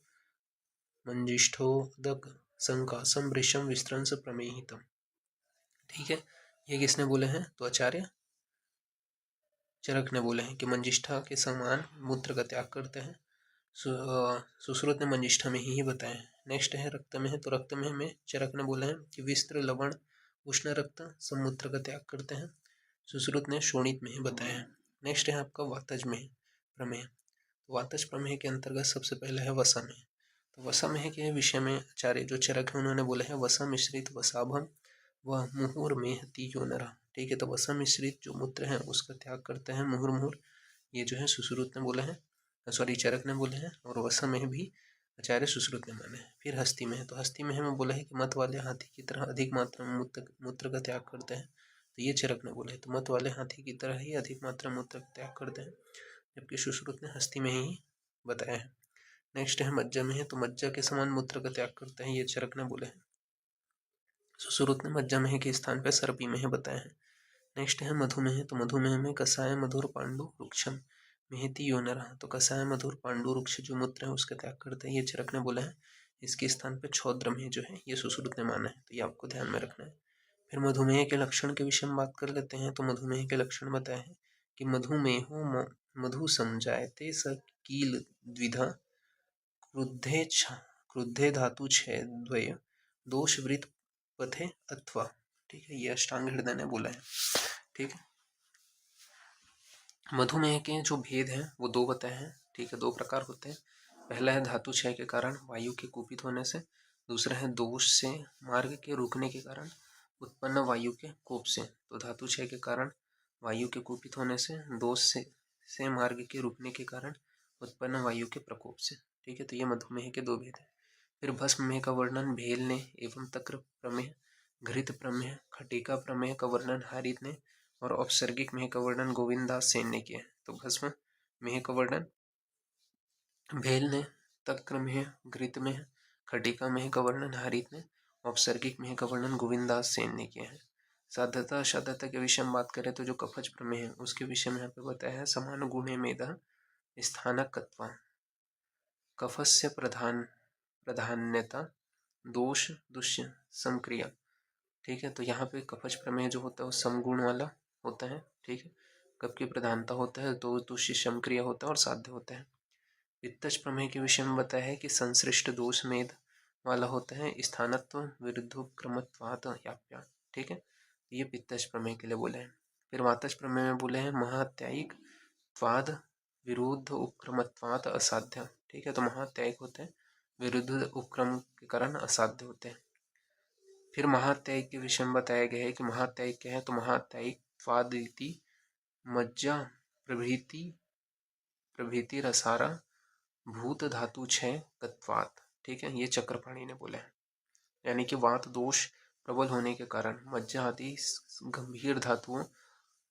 मंजिष्ठोदक संकासम वृषम विस्त्रंस प्रमेहितम। ठीक है, ये किसने बोले हैं, तो आचार्य चरक ने बोले हैं कि मंजिष्ठा के समान मूत्र का त्याग करते हैं, सुश्रुत ने मंजिष्ठा में ही बताया है। नेक्स्ट है रक्त में है, तो रक्त में हमें चरक ने बोला है कि विस्त्र लवण उष्ण रक्त समूत्र का त्याग करते हैं, सुश्रुत ने शोणित में ही बताया है। नेक्स्ट है आपका वातज में प्रमेय, वातज प्रमेय के अंतर्गत सबसे पहले है वसा में, तो वसा में के विषय में आचार्य जो चरक है उन्होंने बोला है वसा मिश्रित वसाभम व मुहूर में हति यो नरा। ठीक है, तो वसा मिश्रित जो मूत्र है उसका त्याग करते हैं मुहूर मुहूर, ये जो है सुश्रुत ने बोला है, सॉरी चरक ने बोले हैं, और वसा में भी आचार्य सुश्रुत ने माने हैं। फिर हस्ती में है, तो हस्ती में हमें बोला है कि मत वाले हाथी की तरह अधिक मात्रा में मूत्र का त्याग करते हैं, तो ये चरक ने बोला है, तो मत वाले हाथी की तरह ही अधिक मात्रा मूत्र का त्याग करते हैं, जबकि सुश्रुत ने हस्ती में ही बताया है। नेक्स्ट है मज्जा में है, तो मज्जा के समान मूत्र का त्याग करते हैं, ये चरक ने बोले हैं, सुश्रुत ने मज्जा में के स्थान पर सर्पी में बताया है। नेक्स्ट है मधुमेह, तो मधुमेह में कसाय मधुर पांडु वृक्षम मेहती यो नरा, तो कसाय मधुर पांडु वृक्ष जो मूत्र है उसका त्याग करते हैं, ये चरक ने बोला है, इसके स्थान पे क्षौद्रमेह जो है ये सुश्रुत ने माना है, तो ये आपको ध्यान में रखना है। फिर मधुमेह के लक्षण के विषय में बात कर लेते हैं। तो मधुमेह के लक्षण बताए हैं कि मधुमेहो मधु समजायते स कील द्विधा क्रुद्धे धातु छय द्वय दोष वृत पथे अथवा। ठीक है, ये अष्टांग हृदय ने बोला है। ठीक है, मधुमेह के जो भेद हैं वो दो बताए हैं। ठीक है, दो प्रकार होते हैं। पहला है धातु क्षय के कारण वायु के कुपित होने से, दूसरा है दोष से मार्ग के रुकने के कारण उत्पन्न वायु के कोप से। तो धातु क्षय के कारण वायु के कुपित होने से, दोष से मार्ग के रुकने के कारण उत्पन्न वायु के प्रकोप से। ठीक है, तो ये मधुमेह के दो भेद हैं। फिर भस्म मेह का वर्णन भेल ने एवं तक्र प्रमेह, घृत प्रमेह, खटिका प्रमेह का वर्णन हारित ने और औपसर्गिक मेह का वर्णन गोविंदास सेन ने किया है। तो भस्म मेह का वर्णन भेल ने, तक्र मेह, घृत मेह, खटिका मेह का वर्णन हारित ने, औपसर्गिक मेह का वर्णन गोविंदास सेन ने किया है। साध्यता असाध्यता के विषय में बात करें तो जो कफज प्रमेह है उसके विषय में यहाँ पे बताया है समान गुणे मेदा स्थानकत्वा कफस्य प्राधान्यता दोष दुष्य समक्रिया। ठीक है, तो यहाँ पे कफज प्रमेय जो होता है वो समगुण वाला होता है। ठीक है, कफ की प्रधानता होता है, दोष दुष्य समक्रिया होता है और साध्य होता है। पित्तज प्रमेय के विषय में बताया है कि संश्रिष्ट दोष मेद वाला होता है, स्थानत्व विरुद्धोपक्रमत्वात् याप्या। ठीक है, ये पित्तज प्रमेय के लिए बोले हैं। फिर वातज प्रमेय में बोले हैं महात्यायिक त्वाद विरुद्ध उपक्रमत्वात् असाध्य। ठीक है, तो महात्यायिक होते हैं, विरुद्ध उपक्रम के कारण असाध्य होते हैं। फिर महात्यायिक के विषय में बताया गया है कि महात्यायिक क्या है। तो महात्यायिक त्वादिति मज्जा प्रभृति रसारा भूत धातु क्षय तत्वात्। ठीक है, ये चक्रपाणी ने बोला है, यानी कि वात दोष प्रबल होने के कारण मज्जा आदि गंभीर धातुओं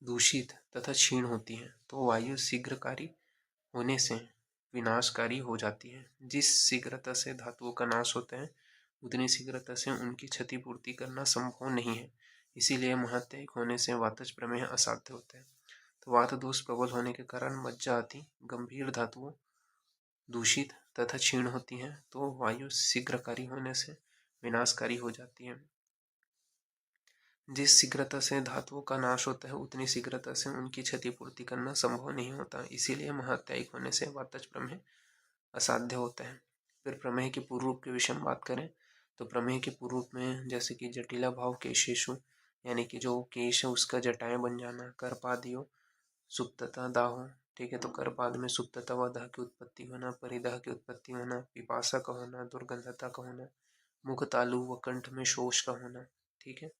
दूषित तथा क्षीण होती हैं, तो वायु शीघ्रकारी होने से विनाशकारी हो जाती है। जिस शीघ्रता से धातुओं का नाश होता है उतनी शीघ्रता से उनकी क्षतिपूर्ति करना संभव नहीं है, इसीलिए महात्यायिक होने से वातज प्रमेय असाध्य होता है। तो वात दोष प्रबल होने के कारण मज्जा आदि गंभीर धातुओं दूषित तथा क्षीण होती हैं, तो वायु शीघ्रकारी होने से विनाशकारी हो जाती है। जिस शीघ्रता से धातुओं का नाश होता है उतनी शीघ्रता से उनकी क्षतिपूर्ति करना संभव नहीं होता, इसीलिए महात्यायिक होने से वातज प्रमेय असाध्य होता है। फिर प्रमेय के पूर्व रूप के विषय में बात करें तो प्रमेय के पूर्व रूप में जैसे कि जटिला भाव केशेषु, यानी कि जो केश है उसका जटाएं बन जाना, कर्पादियो सुप्तता दाहो। ठीक है, तो कर्पाद में सुप्तता व दाह की उत्पत्ति होना, परिदाह की उत्पत्ति होना, पिपासा का होना, दुर्गंधता का होना, मुख तालु व कंठ में शोष का होना। ठीक है,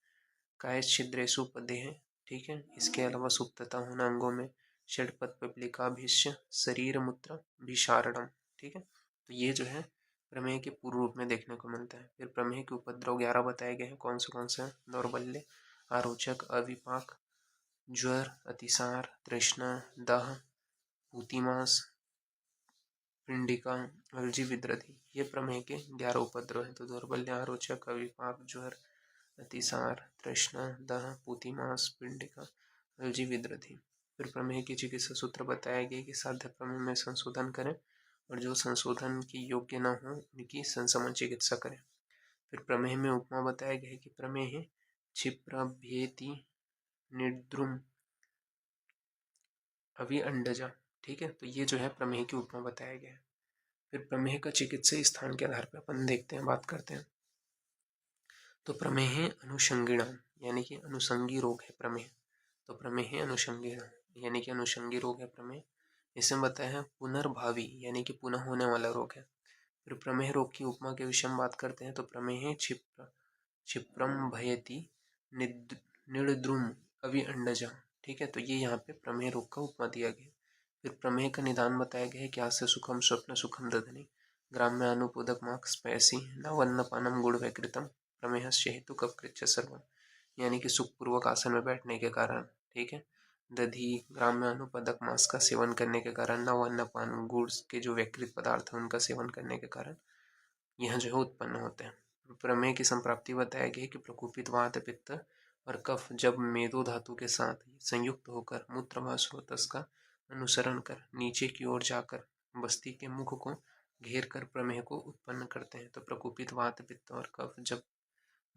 काय छिद्रेशु पदे है। ठीक है, इसके अलावा सुप्तता होना अंगों में, षडपद पिपलिका भिष्य शरीर मूत्र भिषारणम। ठीक है, तो ये जो है प्रमेय के पूर्व रूप में देखने को मिलता है। फिर प्रमेय के उपद्रव 11 बताए गए हैं, कौन से दौर्बल्य, आरोचक, अविपाक, ज्वर, अतिसार, तृष्णा, दाह, पूतिमास, पिंडिका, अलजी विद्रधि, ये प्रमेय के 11 उपद्रव हैं। तो दौर्बल्य, आरोचक, अविपाक, ज्वर, अतिसार, तृष्णा, दाह, पूतिमास, पिंडिका, अलजी विद्रधि। फिर प्रमेय की चिकित्सा सूत्र बताया गया कि साध्य प्रमेय में संशोधन करें और जो संशोधन की योग्य न हो उनकी संसमन चिकित्सा करें। फिर प्रमेय में उपमा बताया गया कि प्रमेय है क्षिप्रभ्येति निर्द्रुम अवि अंडजा। ठीक है, तो ये जो है प्रमेय की उपमा बताया गया है। फिर प्रमेय का चिकित्सा स्थान के आधार पर अपन देखते हैं, बात करते हैं। तो प्रमेय है अनुषंगिणा, यानी कि अनुषंगी रोग है प्रमेय। तो प्रमेय है अनुषंगिणा, यानी कि अनुषंगी रोग है प्रमेय। इसमें बताया है पुनर्भावी, यानी कि पुनः होने वाला रोग है। फिर प्रमेय रोग की उपमा के विषय में बात करते हैं। तो प्रमेय है क्षिप्रम भयति निर्द्रुम अवि अंडजा। ठीक है, तो ये यहाँ पे प्रमेय रोग का उपमा दिया गया। फिर प्रमेय का निदान बताया गया है क्या से सुखम स्वप्न सुखम दधनी ग्राम्य अनुपोदक माक स्पैसी न वन्नपानम गुड़ वैकृतम प्रमेय हेतु कपकृच्छ सर्वम, यानी कि सुखपूर्वक आसन में बैठने के कारण, ठीक है, दधी ग्राम्य अनुपदक मांस का सेवन करने के कारण, न वन्नपान गुड़ के जो वैकृत पदार्थ हैं उनका सेवन करने के कारण यह जो है उत्पन्न होते हैं। प्रमेय की संप्राप्ति बताया गया कि प्रकोपित वात पित्त और कफ जब मेदो धातु के साथ संयुक्त होकर मूत्र व स्रोतस का अनुसरण कर नीचे की ओर जाकर बस्ती के मुख को घेर कर प्रमेह को उत्पन्न करते हैं। तो प्रकोपित वात, पित्त और कफ जब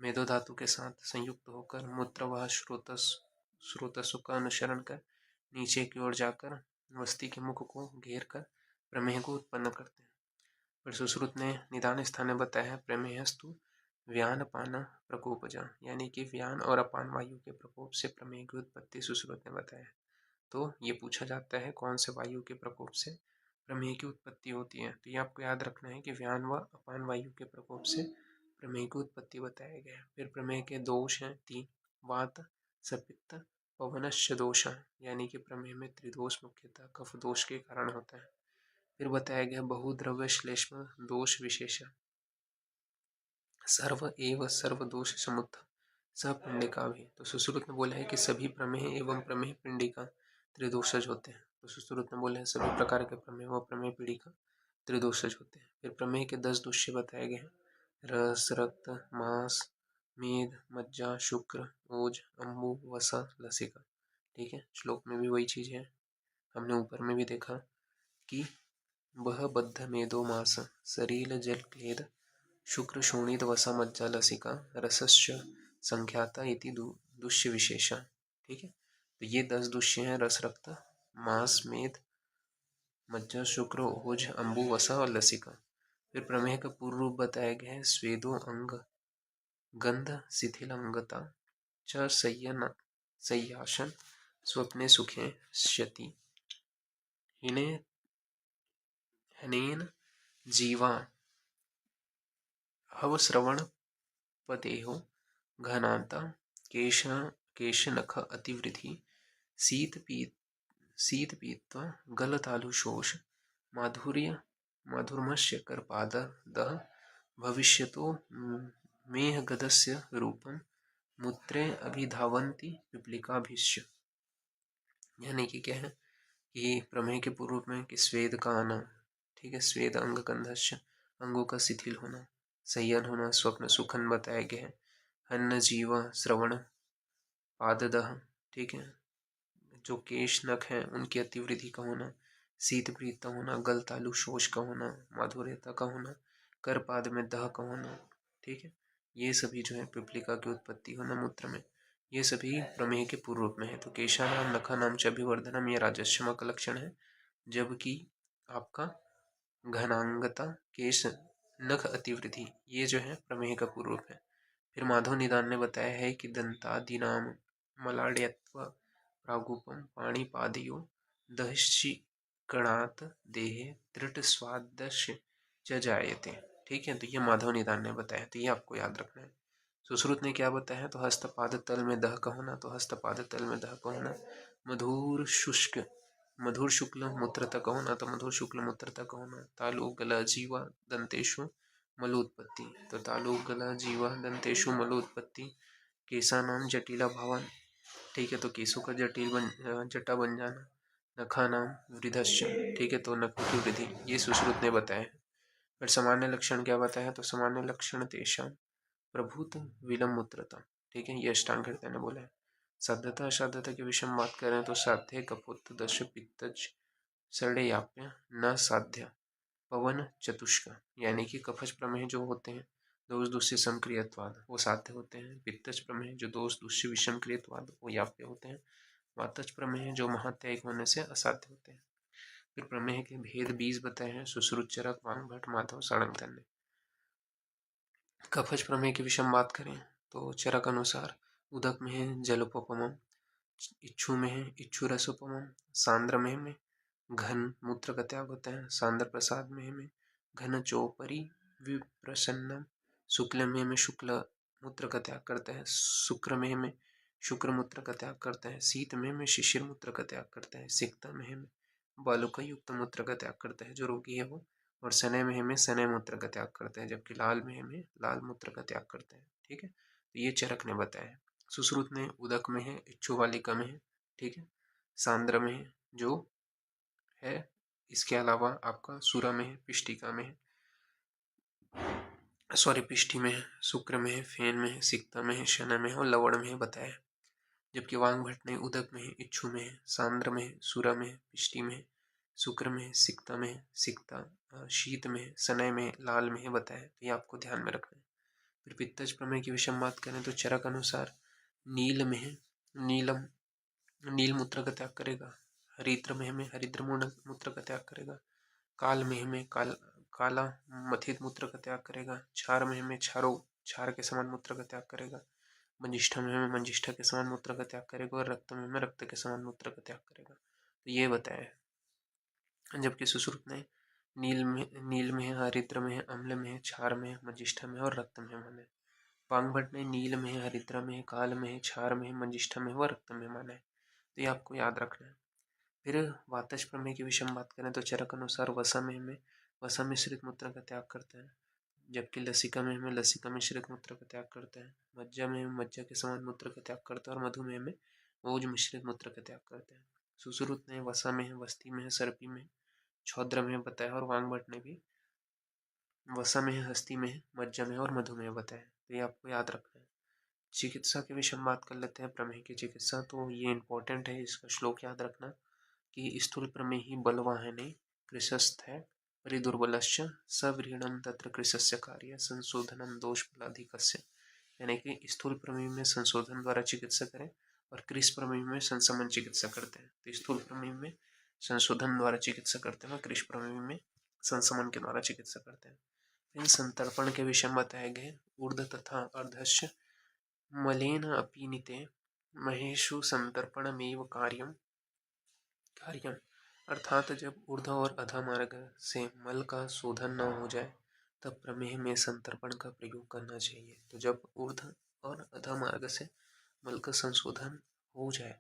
मेदो धातु के साथ संयुक्त होकर मूत्र व स्रोतसों का अनुसरण कर नीचे की ओर जाकर वस्ती के मुख को घेर कर प्रमेह को उत्पन्न करते हैं। पर सुश्रुत ने निदान स्थान में बताया है प्रमेहस्तु व्यान अपान प्रकोपजा, यानी कि व्यान और अपान वायु के प्रकोप से प्रमेह की उत्पत्ति सुश्रुत ने बताया है। तो ये पूछा जाता है कौन से वायु के प्रकोप से प्रमेह की उत्पत्ति होती है। तो ये आपको याद रखना है कि व्यान व अपान वायु के प्रकोप से प्रमेह की उत्पत्ति बताया गया है। फिर प्रमेह के दोष हैं 3, वात, सपित्त, पवनश्च दोष, यानी कि प्रमेह में त्रिदोष मुख्यतः कफ दोष के कारण होता है। फिर बताया गया बहुद्रव्य श्लेष्म दोष विशेष, सर्व एव सर्व दोष समुत्थ सपिंडिका भी। तो सुश्रुत ने बोला है कि सभी प्रमेह एवं प्रमेह पिंडिका त्रिदोषज होते हैं। तो सुश्रुत ने बोला है सभी प्रकार के प्रमेह व प्रमेह पिंडिका त्रिदोषज होते हैं। फिर प्रमेह के 10 दोष्य बताए गए हैं, रस, रक्त, मांस, मेद, मज्जा, शुक्र, ओज, अम्बु, वसा, लसिका। ठीक है, श्लोक में भी वही चीज है, हमने ऊपर में भी देखा कि वह बद्ध मेदो मास सरील जल क्लेद शुक्र शोणित वसा मज्जा लसिका रसस्य संख्याता इति दुष्य विशेषा। ठीक है, तो ये 10 दुष्य हैं, रस, रक्त, मांस, मेद, मज्जा, शुक्र, ओज, अम्बु, वसा और लसिका। फिर प्रमेह का पूर्व रूप बताया गया है स्वेदो अंग गंध शिथिलंगता च सय्यासन स्वप्ने सुखे श्यति हनेन जीवा हवश्रवण पदेहो घनांता केशनख अतिवृद्धि शीत पीत्वा गलतालुशोष माधुर्मस्य कर्पादः भविष्यतो मेहगदस्य रूपम मूत्रे अभिधावन्ति पिपलिकाभिश्च। यानी कि क्या है कि प्रमेह के पूर्व में कि स्वेद का आना, ठीक है, स्वेद अंग गंधस्य अंगों का शिथिल होना, संयन होना, स्वप्न सुखन बताया गया है, अन्न जीवा श्रवण पाददह, ठीक है, जो केश नख हैं उनकी अतिवृद्धि का होना, शीत प्रीत होना, गल तालु शोष का होना, माधुर्यता का होना, करपाद में दह का होना। ठीक है, ये सभी जो है पिपलिका की उत्पत्ति होना मूत्र में, ये सभी प्रमेह के पूर्व रूप में है। तो केशा नाम नखा नाम च अभिवर्धनम ये राजस्यमा का लक्षण है, जबकि आपका घनांगता केश नख अतिवृद्धि ये जो है प्रमेह का पूर्व रूप है। फिर माधव निदान ने बताया है कि दंतादीनाम मलाड्यत्व प्रागुपम पाणिपादयो दहिश्चिकणात् देहे दृढ़ स्वादस्य च जायते। ठीक है, तो ये माधव निदान ने बताया, तो ये आपको याद रखना है। सुश्रुत ने क्या बताया, तो हस्तपाद तल में दह का होना, तो हस्तपाद तल में दह का होना, मधुर शुक्ल मूत्रता का होना, तो मधुर शुक्ल मूत्रता का होना, तालु गला जीवा दंतेशु मलोत्पत्ति, तो तालु गला जीवा दंतेशु मलोत्पत्ति, केसा नाम जटिला भावन, ठीक है, तो केसों का जटा बन जाना, नखा नाम वृद्धश्य, ठीक है, तो नखों की वृद्धि, ये सुश्रुत ने बताया है। फिर सामान्य लक्षण क्या बताया, तो सामान्य लक्षण तेषां प्रभूत विलम मूत्रता, ठीक है, ये अष्टांग हृदय ने बोला है। साध्यता असाध्यता के विषय में बात करें तो साध्य कपोत दश पित्तज सर्डेयाप्य न साध्य पवन चतुष्क, यानी कि कफज प्रमेह जो होते हैं दोष दुष्य समक्रियत्वाद वो साध्य होते हैं, पित्तज प्रमेह जो दोष दुष्य विषम क्रियत्वाद वो याप्य होते हैं, वातज प्रमेह जो महात्यायिक होने से असाध्य होते हैं। फिर प्रमेह के भेद 20 बताए हैं सुश्रुत, चरक, वांग भट्ट, माधव, सारंगधर ने। कफज प्रमेह के विषय में बात करें तो चरक अनुसार उदक में है जलोपमम, इच्छु में है इच्छु रसोपमम, सांद्र में घन मूत्र का त्याग होता है, सांद्र प्रसाद में घन चौपरी विप्रसन्नम, शुक्ल में शुक्ल मूत्र का त्याग करता है, शुक्र में शुक्र मूत्र का त्याग करता है, शीत में शिशिर मूत्र का त्याग करता है, सिक्त में बालुका युक्त मूत्र का त्याग करता है जो रोगी है वो, और सनय में सनय मूत्र का त्याग करता है, जबकि लाल में लाल मूत्र का त्याग करता है। ठीक है, तो ये चरक ने बताया। सुश्रुत ने उदक में है, इच्छु वालिका में है, ठीक है, सांद्र में है जो है, इसके अलावा आपका सूरा में है, पिष्टिका में है, सॉरी पिष्टि में है, शुक्र में है, फेन में है, सिक्ता में है, शनय में है और लवण में है बताया। जबकि वांग भट्ट ने उदक में है, इच्छु में है, सांद्र में है, सूरा में है, पिष्टि में है, शुक्र में, सिक्ता में, शीत में, शनय में, लाल में बताया, तो ये आपको ध्यान में रखना है। फिर पित्तज प्रमेय की विषम बात करें तो चरक अनुसार नील में है, नीलम नील मूत्र का त्याग करेगा। हरिद्र में हरिद्र मूत्र का त्याग करेगा। काल में काला मथित मूत्र का त्याग करेगा। क्षार में क्षार के समान मूत्र का त्याग करेगा। मंजिष्ठा में मंजिष्ठा के समान मूत्र का त्याग करेगा। और रक्त में रक्त के समान मूत्र का त्याग करेगा। तो ये बताया है। जबकि सुश्रुत ने नील में है, हरिद्र में है, अम्ल में है, क्षार में है, मंजिष्ठा में और रक्त में माना है। पांगभट्ट ने नील में है, हरिद्रा में है, काल में है, क्षार में है, मंजिष्ठा में व रक्त में माना है। तो ये आपको याद रखना है। फिर वातज प्रमेय की विषम बात करें तो चरक अनुसार वसा में वसा मिश्रित मूत्र का त्याग करते हैं। जबकि लसिका में लसिका मिश्रित मूत्र का त्याग करते हैं। मज्जा में मज्जा के समान मूत्र का त्याग करते हैं। और मधुमेह में ओज मिश्रित मूत्र का त्याग करते हैं। सुश्रुत ने वसा में है, वस्ती में है, सर्पी में, छौद्र में बताया। और वांगभट्ट ने भी वसा में है, हस्ती में है, मज्जा में और मधुमेह बताया। तो ये आपको याद रखना है। चिकित्सा के विषय में बात कर लेते हैं। प्रमेह की चिकित्सा, तो ये इंपॉर्टेंट है, इसका श्लोक याद रखना कि स्थूल प्रमेहि बलवाहने कृशस्थ है परिदुर्बलश्च सव्रीणम तत्र कृशस्य कार्य संशोधनम दोष बलाधिकस्य। यानी कि स्थूल प्रमेय में संशोधन द्वारा चिकित्सा करें और कृश प्रमेय में संशमन चिकित्सा करते हैं। तो स्थूल प्रमेय में संशोधन द्वारा चिकित्सा करते हैं और कृश प्रमेय में संशमन के द्वारा चिकित्सा करते हैं। इन संतर्पण के विषय में बताए गए ऊर्ध तथा अर्धश्च मलेन अपीनिते महेशु संतर्पणमेव कार्यम अर्थात जब ऊर्ध्व और अधः मार्ग से मल का शोधन न हो जाए तब प्रमेह में संतर्पण का प्रयोग करना चाहिए। तो जब ऊर्ध्व और अधः मार्ग से मल का संशोधन हो जाए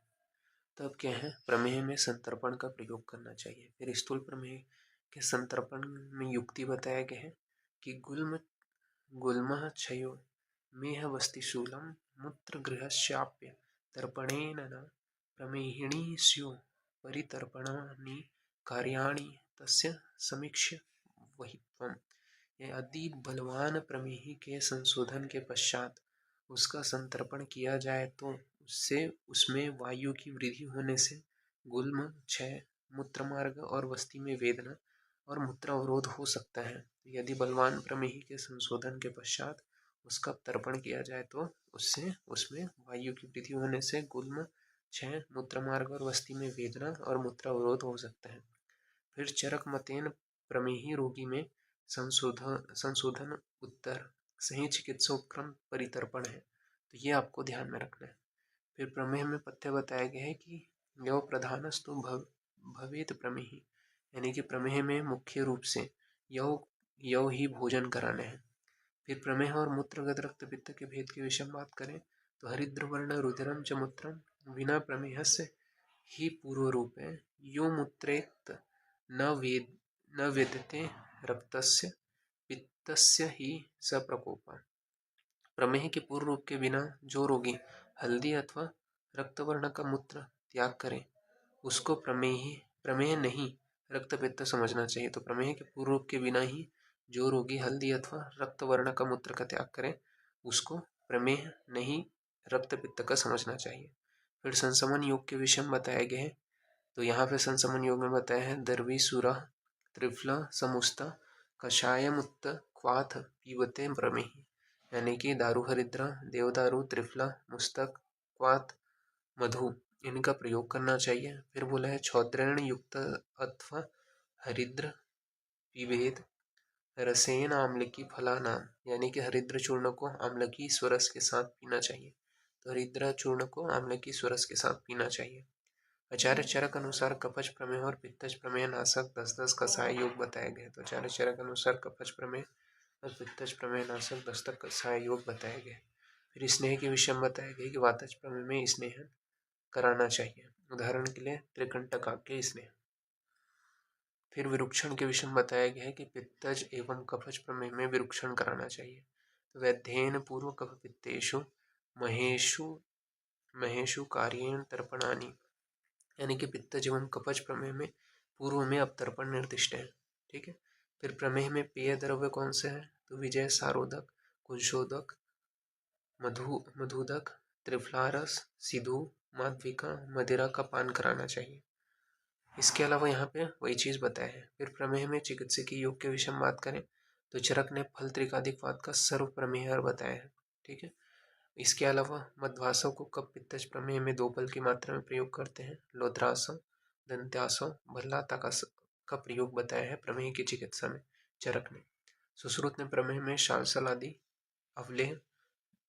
तब क्या है, प्रमेह में संतर्पण का प्रयोग करना चाहिए। फिर स्थूल प्रमेह के संतर्पण में युक्ति बताया गया है कि गुल्म क्षयो मेह वस्तिशूलम मूत्र गृहस्याप्य तर्पणेन न प्रमेहिणी स्यु परितर्पणानि कार्याणि तस्य समीक्ष्य वहित्वम्। यदि बलवान प्रमेही के संशोधन के पश्चात उसका संतर्पण किया जाए तो उससे उसमें वायु की वृद्धि होने से गुल्म, क्षय, मूत्रमार्ग और वस्ती में वेदना और मूत्र अवरोध हो सकता है। यदि बलवान प्रमेही के संशोधन के पश्चात उसका तर्पण किया जाए तो उससे उसमें वायु की वृद्धि होने से गुल्म, क्षय, मूत्रमार्ग और वस्ती में वेदना और मूत्र अवरोध हो सकता है। फिर चरक मतेन प्रमेही रोगी में संशोधन उत्तर सही चिकित्सा उपक्रम परितर्पण है। तो ये आपको ध्यान में रखना है। फिर प्रमेह में पथ्य बताया गया है कि यव प्रधानस्तु भवेत प्रमेही, यानी कि प्रमेह में मुख्य रूप से यव ही भोजन कराना है। फिर प्रमेह और मूत्रगत रक्त पित्त के भेद के विषय में बात करें तो हरिद्र वर्ण रुधिरम च मूत्रम विना प्रमेहस्य ही पूर्व रूप है। यो मूत्रेत न वेदते रक्तस्य पित्तस्य ही सप्रकोपा। प्रमेह के पूर्व रूप के बिना जो रोगी हल्दी अथवा रक्तवर्ण का मूत्र त्याग करे उसको प्रमेह नहीं रक्त पित्त समझना चाहिए। तो प्रमेह के पूर्व रूप के बिना ही जो रोगी हल्दी अथवा रक्तवर्ण का मूत्र का त्याग करे उसको प्रमेह नहीं रक्त पित्त का समझना चाहिए। फिर संसमन योग के विषय में बताया गया है। तो यहाँ पे संसमन योग में बताया है दर्वी सुरा त्रिफला समुस्ता कषायमुत्त क्वाथ पीवते प्रमेही, यानी कि दारू हरिद्रा, देवदारू, त्रिफला, मुस्तक, क्वाथ, मधु इनका प्रयोग करना चाहिए। फिर बोला है छौद्रेण युक्त अथवा हरिद्र पिबेद रसेन आम्लकी फलानाम, यानी कि हरिद्र चूर्ण को आम्लकी स्वरस के साथ पीना चाहिए। तो हरिद्रा चूर्ण को आम्लकी स्वरस के साथ पीना चाहिए। आचार्य चरक अनुसार कफज प्रमेह और पित्तज प्रमेह नाशक 10-10 कषाय योग बताए गए। तो आचार्य चरक अनुसार कफज प्रमेह और पित्तज प्रमेह नाशक 10 कषाय योग बताए गए। फिर स्नेह के विषय में बताया गया कि वातज प्रमेह में स्नेह कराना चाहिए, उदाहरण के लिए त्रिकंटकाग्य स्नेह। फिर विरुक्षण के विषय में बताया गया है कि पित्तज एवं कफज प्रमेह में विरुक्षण कराना चाहिए। तो वैध्येन पूर्व कफ पित्तेषु महेशु कार्येण तर्पणानि, यानी कि पित्तज एवं कफज प्रमेह में पूर्व में अब तर्पण निर्दिष्ट है। ठीक है। फिर प्रमेह में पेय द्रव्य कौन से हैं तो विजय सारोदक, कुंशोदक, मधुदक, त्रिफलारस, सिधु, माध्विका, मदिरा का पान कराना चाहिए। इसके अलावा यहाँ पे वही चीज़ बताया है। फिर प्रमेय में चिकित्सकीय योग के विषय में बात करें तो चरक ने फल त्रिकादिकवाद का सर्व प्रमेय बताया है। ठीक है। इसके अलावा मध्वासव को कफ पित्तज प्रमेय में 2 बल की मात्रा में प्रयोग करते हैं। लोद्रासव, दंत्यासव, भल्लाता का प्रयोग बताया है प्रमेय की चिकित्सा में चरक ने। सुश्रुत ने प्रमेय में शालसल आदि अवलेह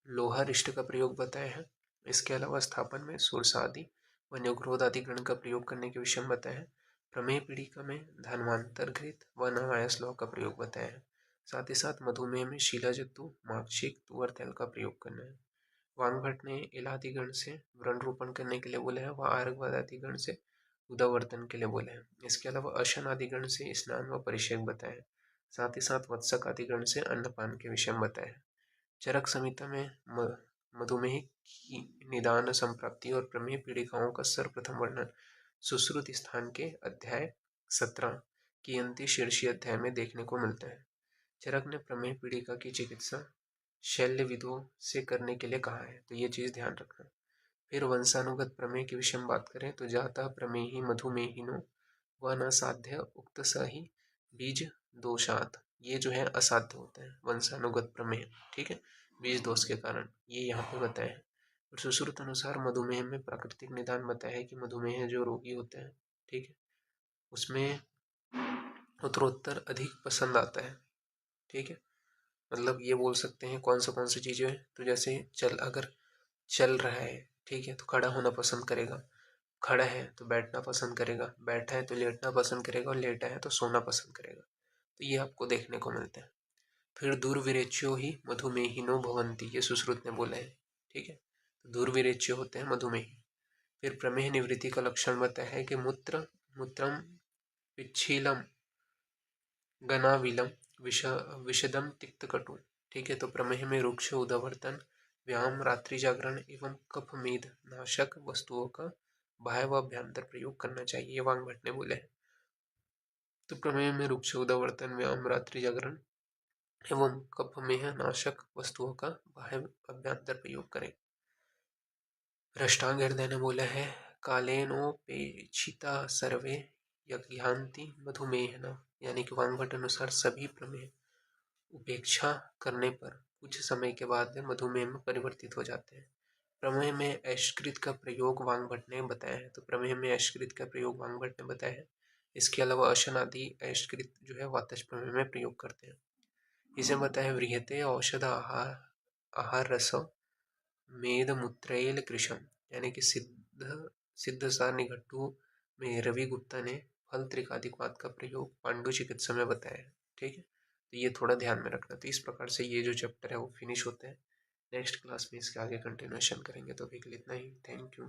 लोहा रिष्ट का प्रयोग बताया है। इसके अलावा स्थापन में सुरसा आदि व न्योग्रोध आदि गण का प्रयोग करने के विषय में बताया है। प्रमेय पीड़िका में धन्वांतरघृत व नवायस लौह का प्रयोग बताया है। साथ ही साथ मधुमेह में शीलाजत्तु, माक्षिक, तुअर तेल का प्रयोग करना है। वांगभट ने इलादि गण से व्रण रोपण करने के लिए बोला है व आर्घवाद आदि गण से उदावर्तन के लिए बोला है। इसके अलावा अशन आदि गण से स्नान व परिषेक बताया है। साथ ही साथ वत्सक आदि गण से अन्नपान के विषय में बताया है। चरक संहिता में मधुमेह की निदान संप्राप्ति और प्रमेह पीड़िकाओं का सर्वप्रथम वर्णन सुश्रुत स्थान के अध्याय 17 की अंतिम शीर्षीय अध्याय में देखने को मिलता है। चरक ने प्रमेह पीड़िका की चिकित्सा शल्य विधों से करने के लिए कहा है, तो ये चीज ध्यान रखना। फिर वंशानुगत प्रमेय के विषय में बात करें तो जाता प्रमेही मधुमेहिनो व न साध्य उक्त सही बीज दोषात, ये जो है असाध्य होता है वंशानुगत प्रमेय। ठीक है, बीज दोष के कारण ये यहाँ पे बताया है। और सुश्रुत अनुसार मधुमेह में प्राकृतिक निदान बताया है कि मधुमेह जो रोगी होते हैं, ठीक है, उसमें उत्तरोत्तर अधिक पसंद आता है। ठीक है, मतलब ये बोल सकते हैं कौन सी चीज़ें, तो जैसे अगर चल रहा है, ठीक है, तो खड़ा होना पसंद करेगा, खड़ा है तो बैठना पसंद करेगा, बैठा है तो लेटना पसंद करेगा, और लेटा है तो सोना पसंद करेगा। तो ये आपको देखने को मिलता है। फिर दुर्विरेच्यो ही मधुमेहिनो भवंती, ये सुश्रुत ने बोला है। ठीक है, तो दुर्विरेच्य होते हैं मधुमेही। फिर प्रमेह निवृत्ति का लक्षण बताया है कि मूत्रम पिच्छीलम गनाविलम विषदम तिक्तकटु। ठीक है, तो प्रमेह में रुक्ष उदावर्तन, व्यायाम, रात्रि जागरण एवं कफ मेद नाशक वस्तुओं का बाह्य व अभ्यंतर प्रयोग करना चाहिए, वांगभट ने बोले हैं। तो प्रमेय में रुक्ष उदावर्तन, व्यायाम, रात्रि जागरण एवं कफमेह नाशक वस्तुओं का बाह्य अभ्यंतर प्रयोग करें। रष्टांग हृदय ने बोला है कालेनोपेक्षिता सर्वे यज्ञान्ति मधुमेहना, यानी कि वांगभट अनुसार सभी प्रमेय उपेक्षा करने पर कुछ समय के बाद वे मधुमेह में परिवर्तित हो जाते हैं। प्रमेय में ऐशकृत का प्रयोग वांगभट ने बताया है, तो प्रमेय में ऐशकृत का प्रयोग वांगभट ने बताया है। इसके अलावा अशन आदि ऐशकृत जो है वातज प्रमेय में प्रयोग करते हैं। इसे बताया वृहते औषध आहार रस मेद मूत्रैल कृशम, यानी कि सिद्ध सार निघट्टू में रवि गुप्ता ने फल त्रिकादिकवाद का प्रयोग पांडु चिकित्सा में बताया है। ठीक है, तो ये थोड़ा ध्यान में रखना। तो इस प्रकार से ये जो चैप्टर है वो फिनिश होता है। नेक्स्ट क्लास में इसके आगे कंटिन्यूएशन करेंगे, तो अभी के लिए इतना ही। Thank you.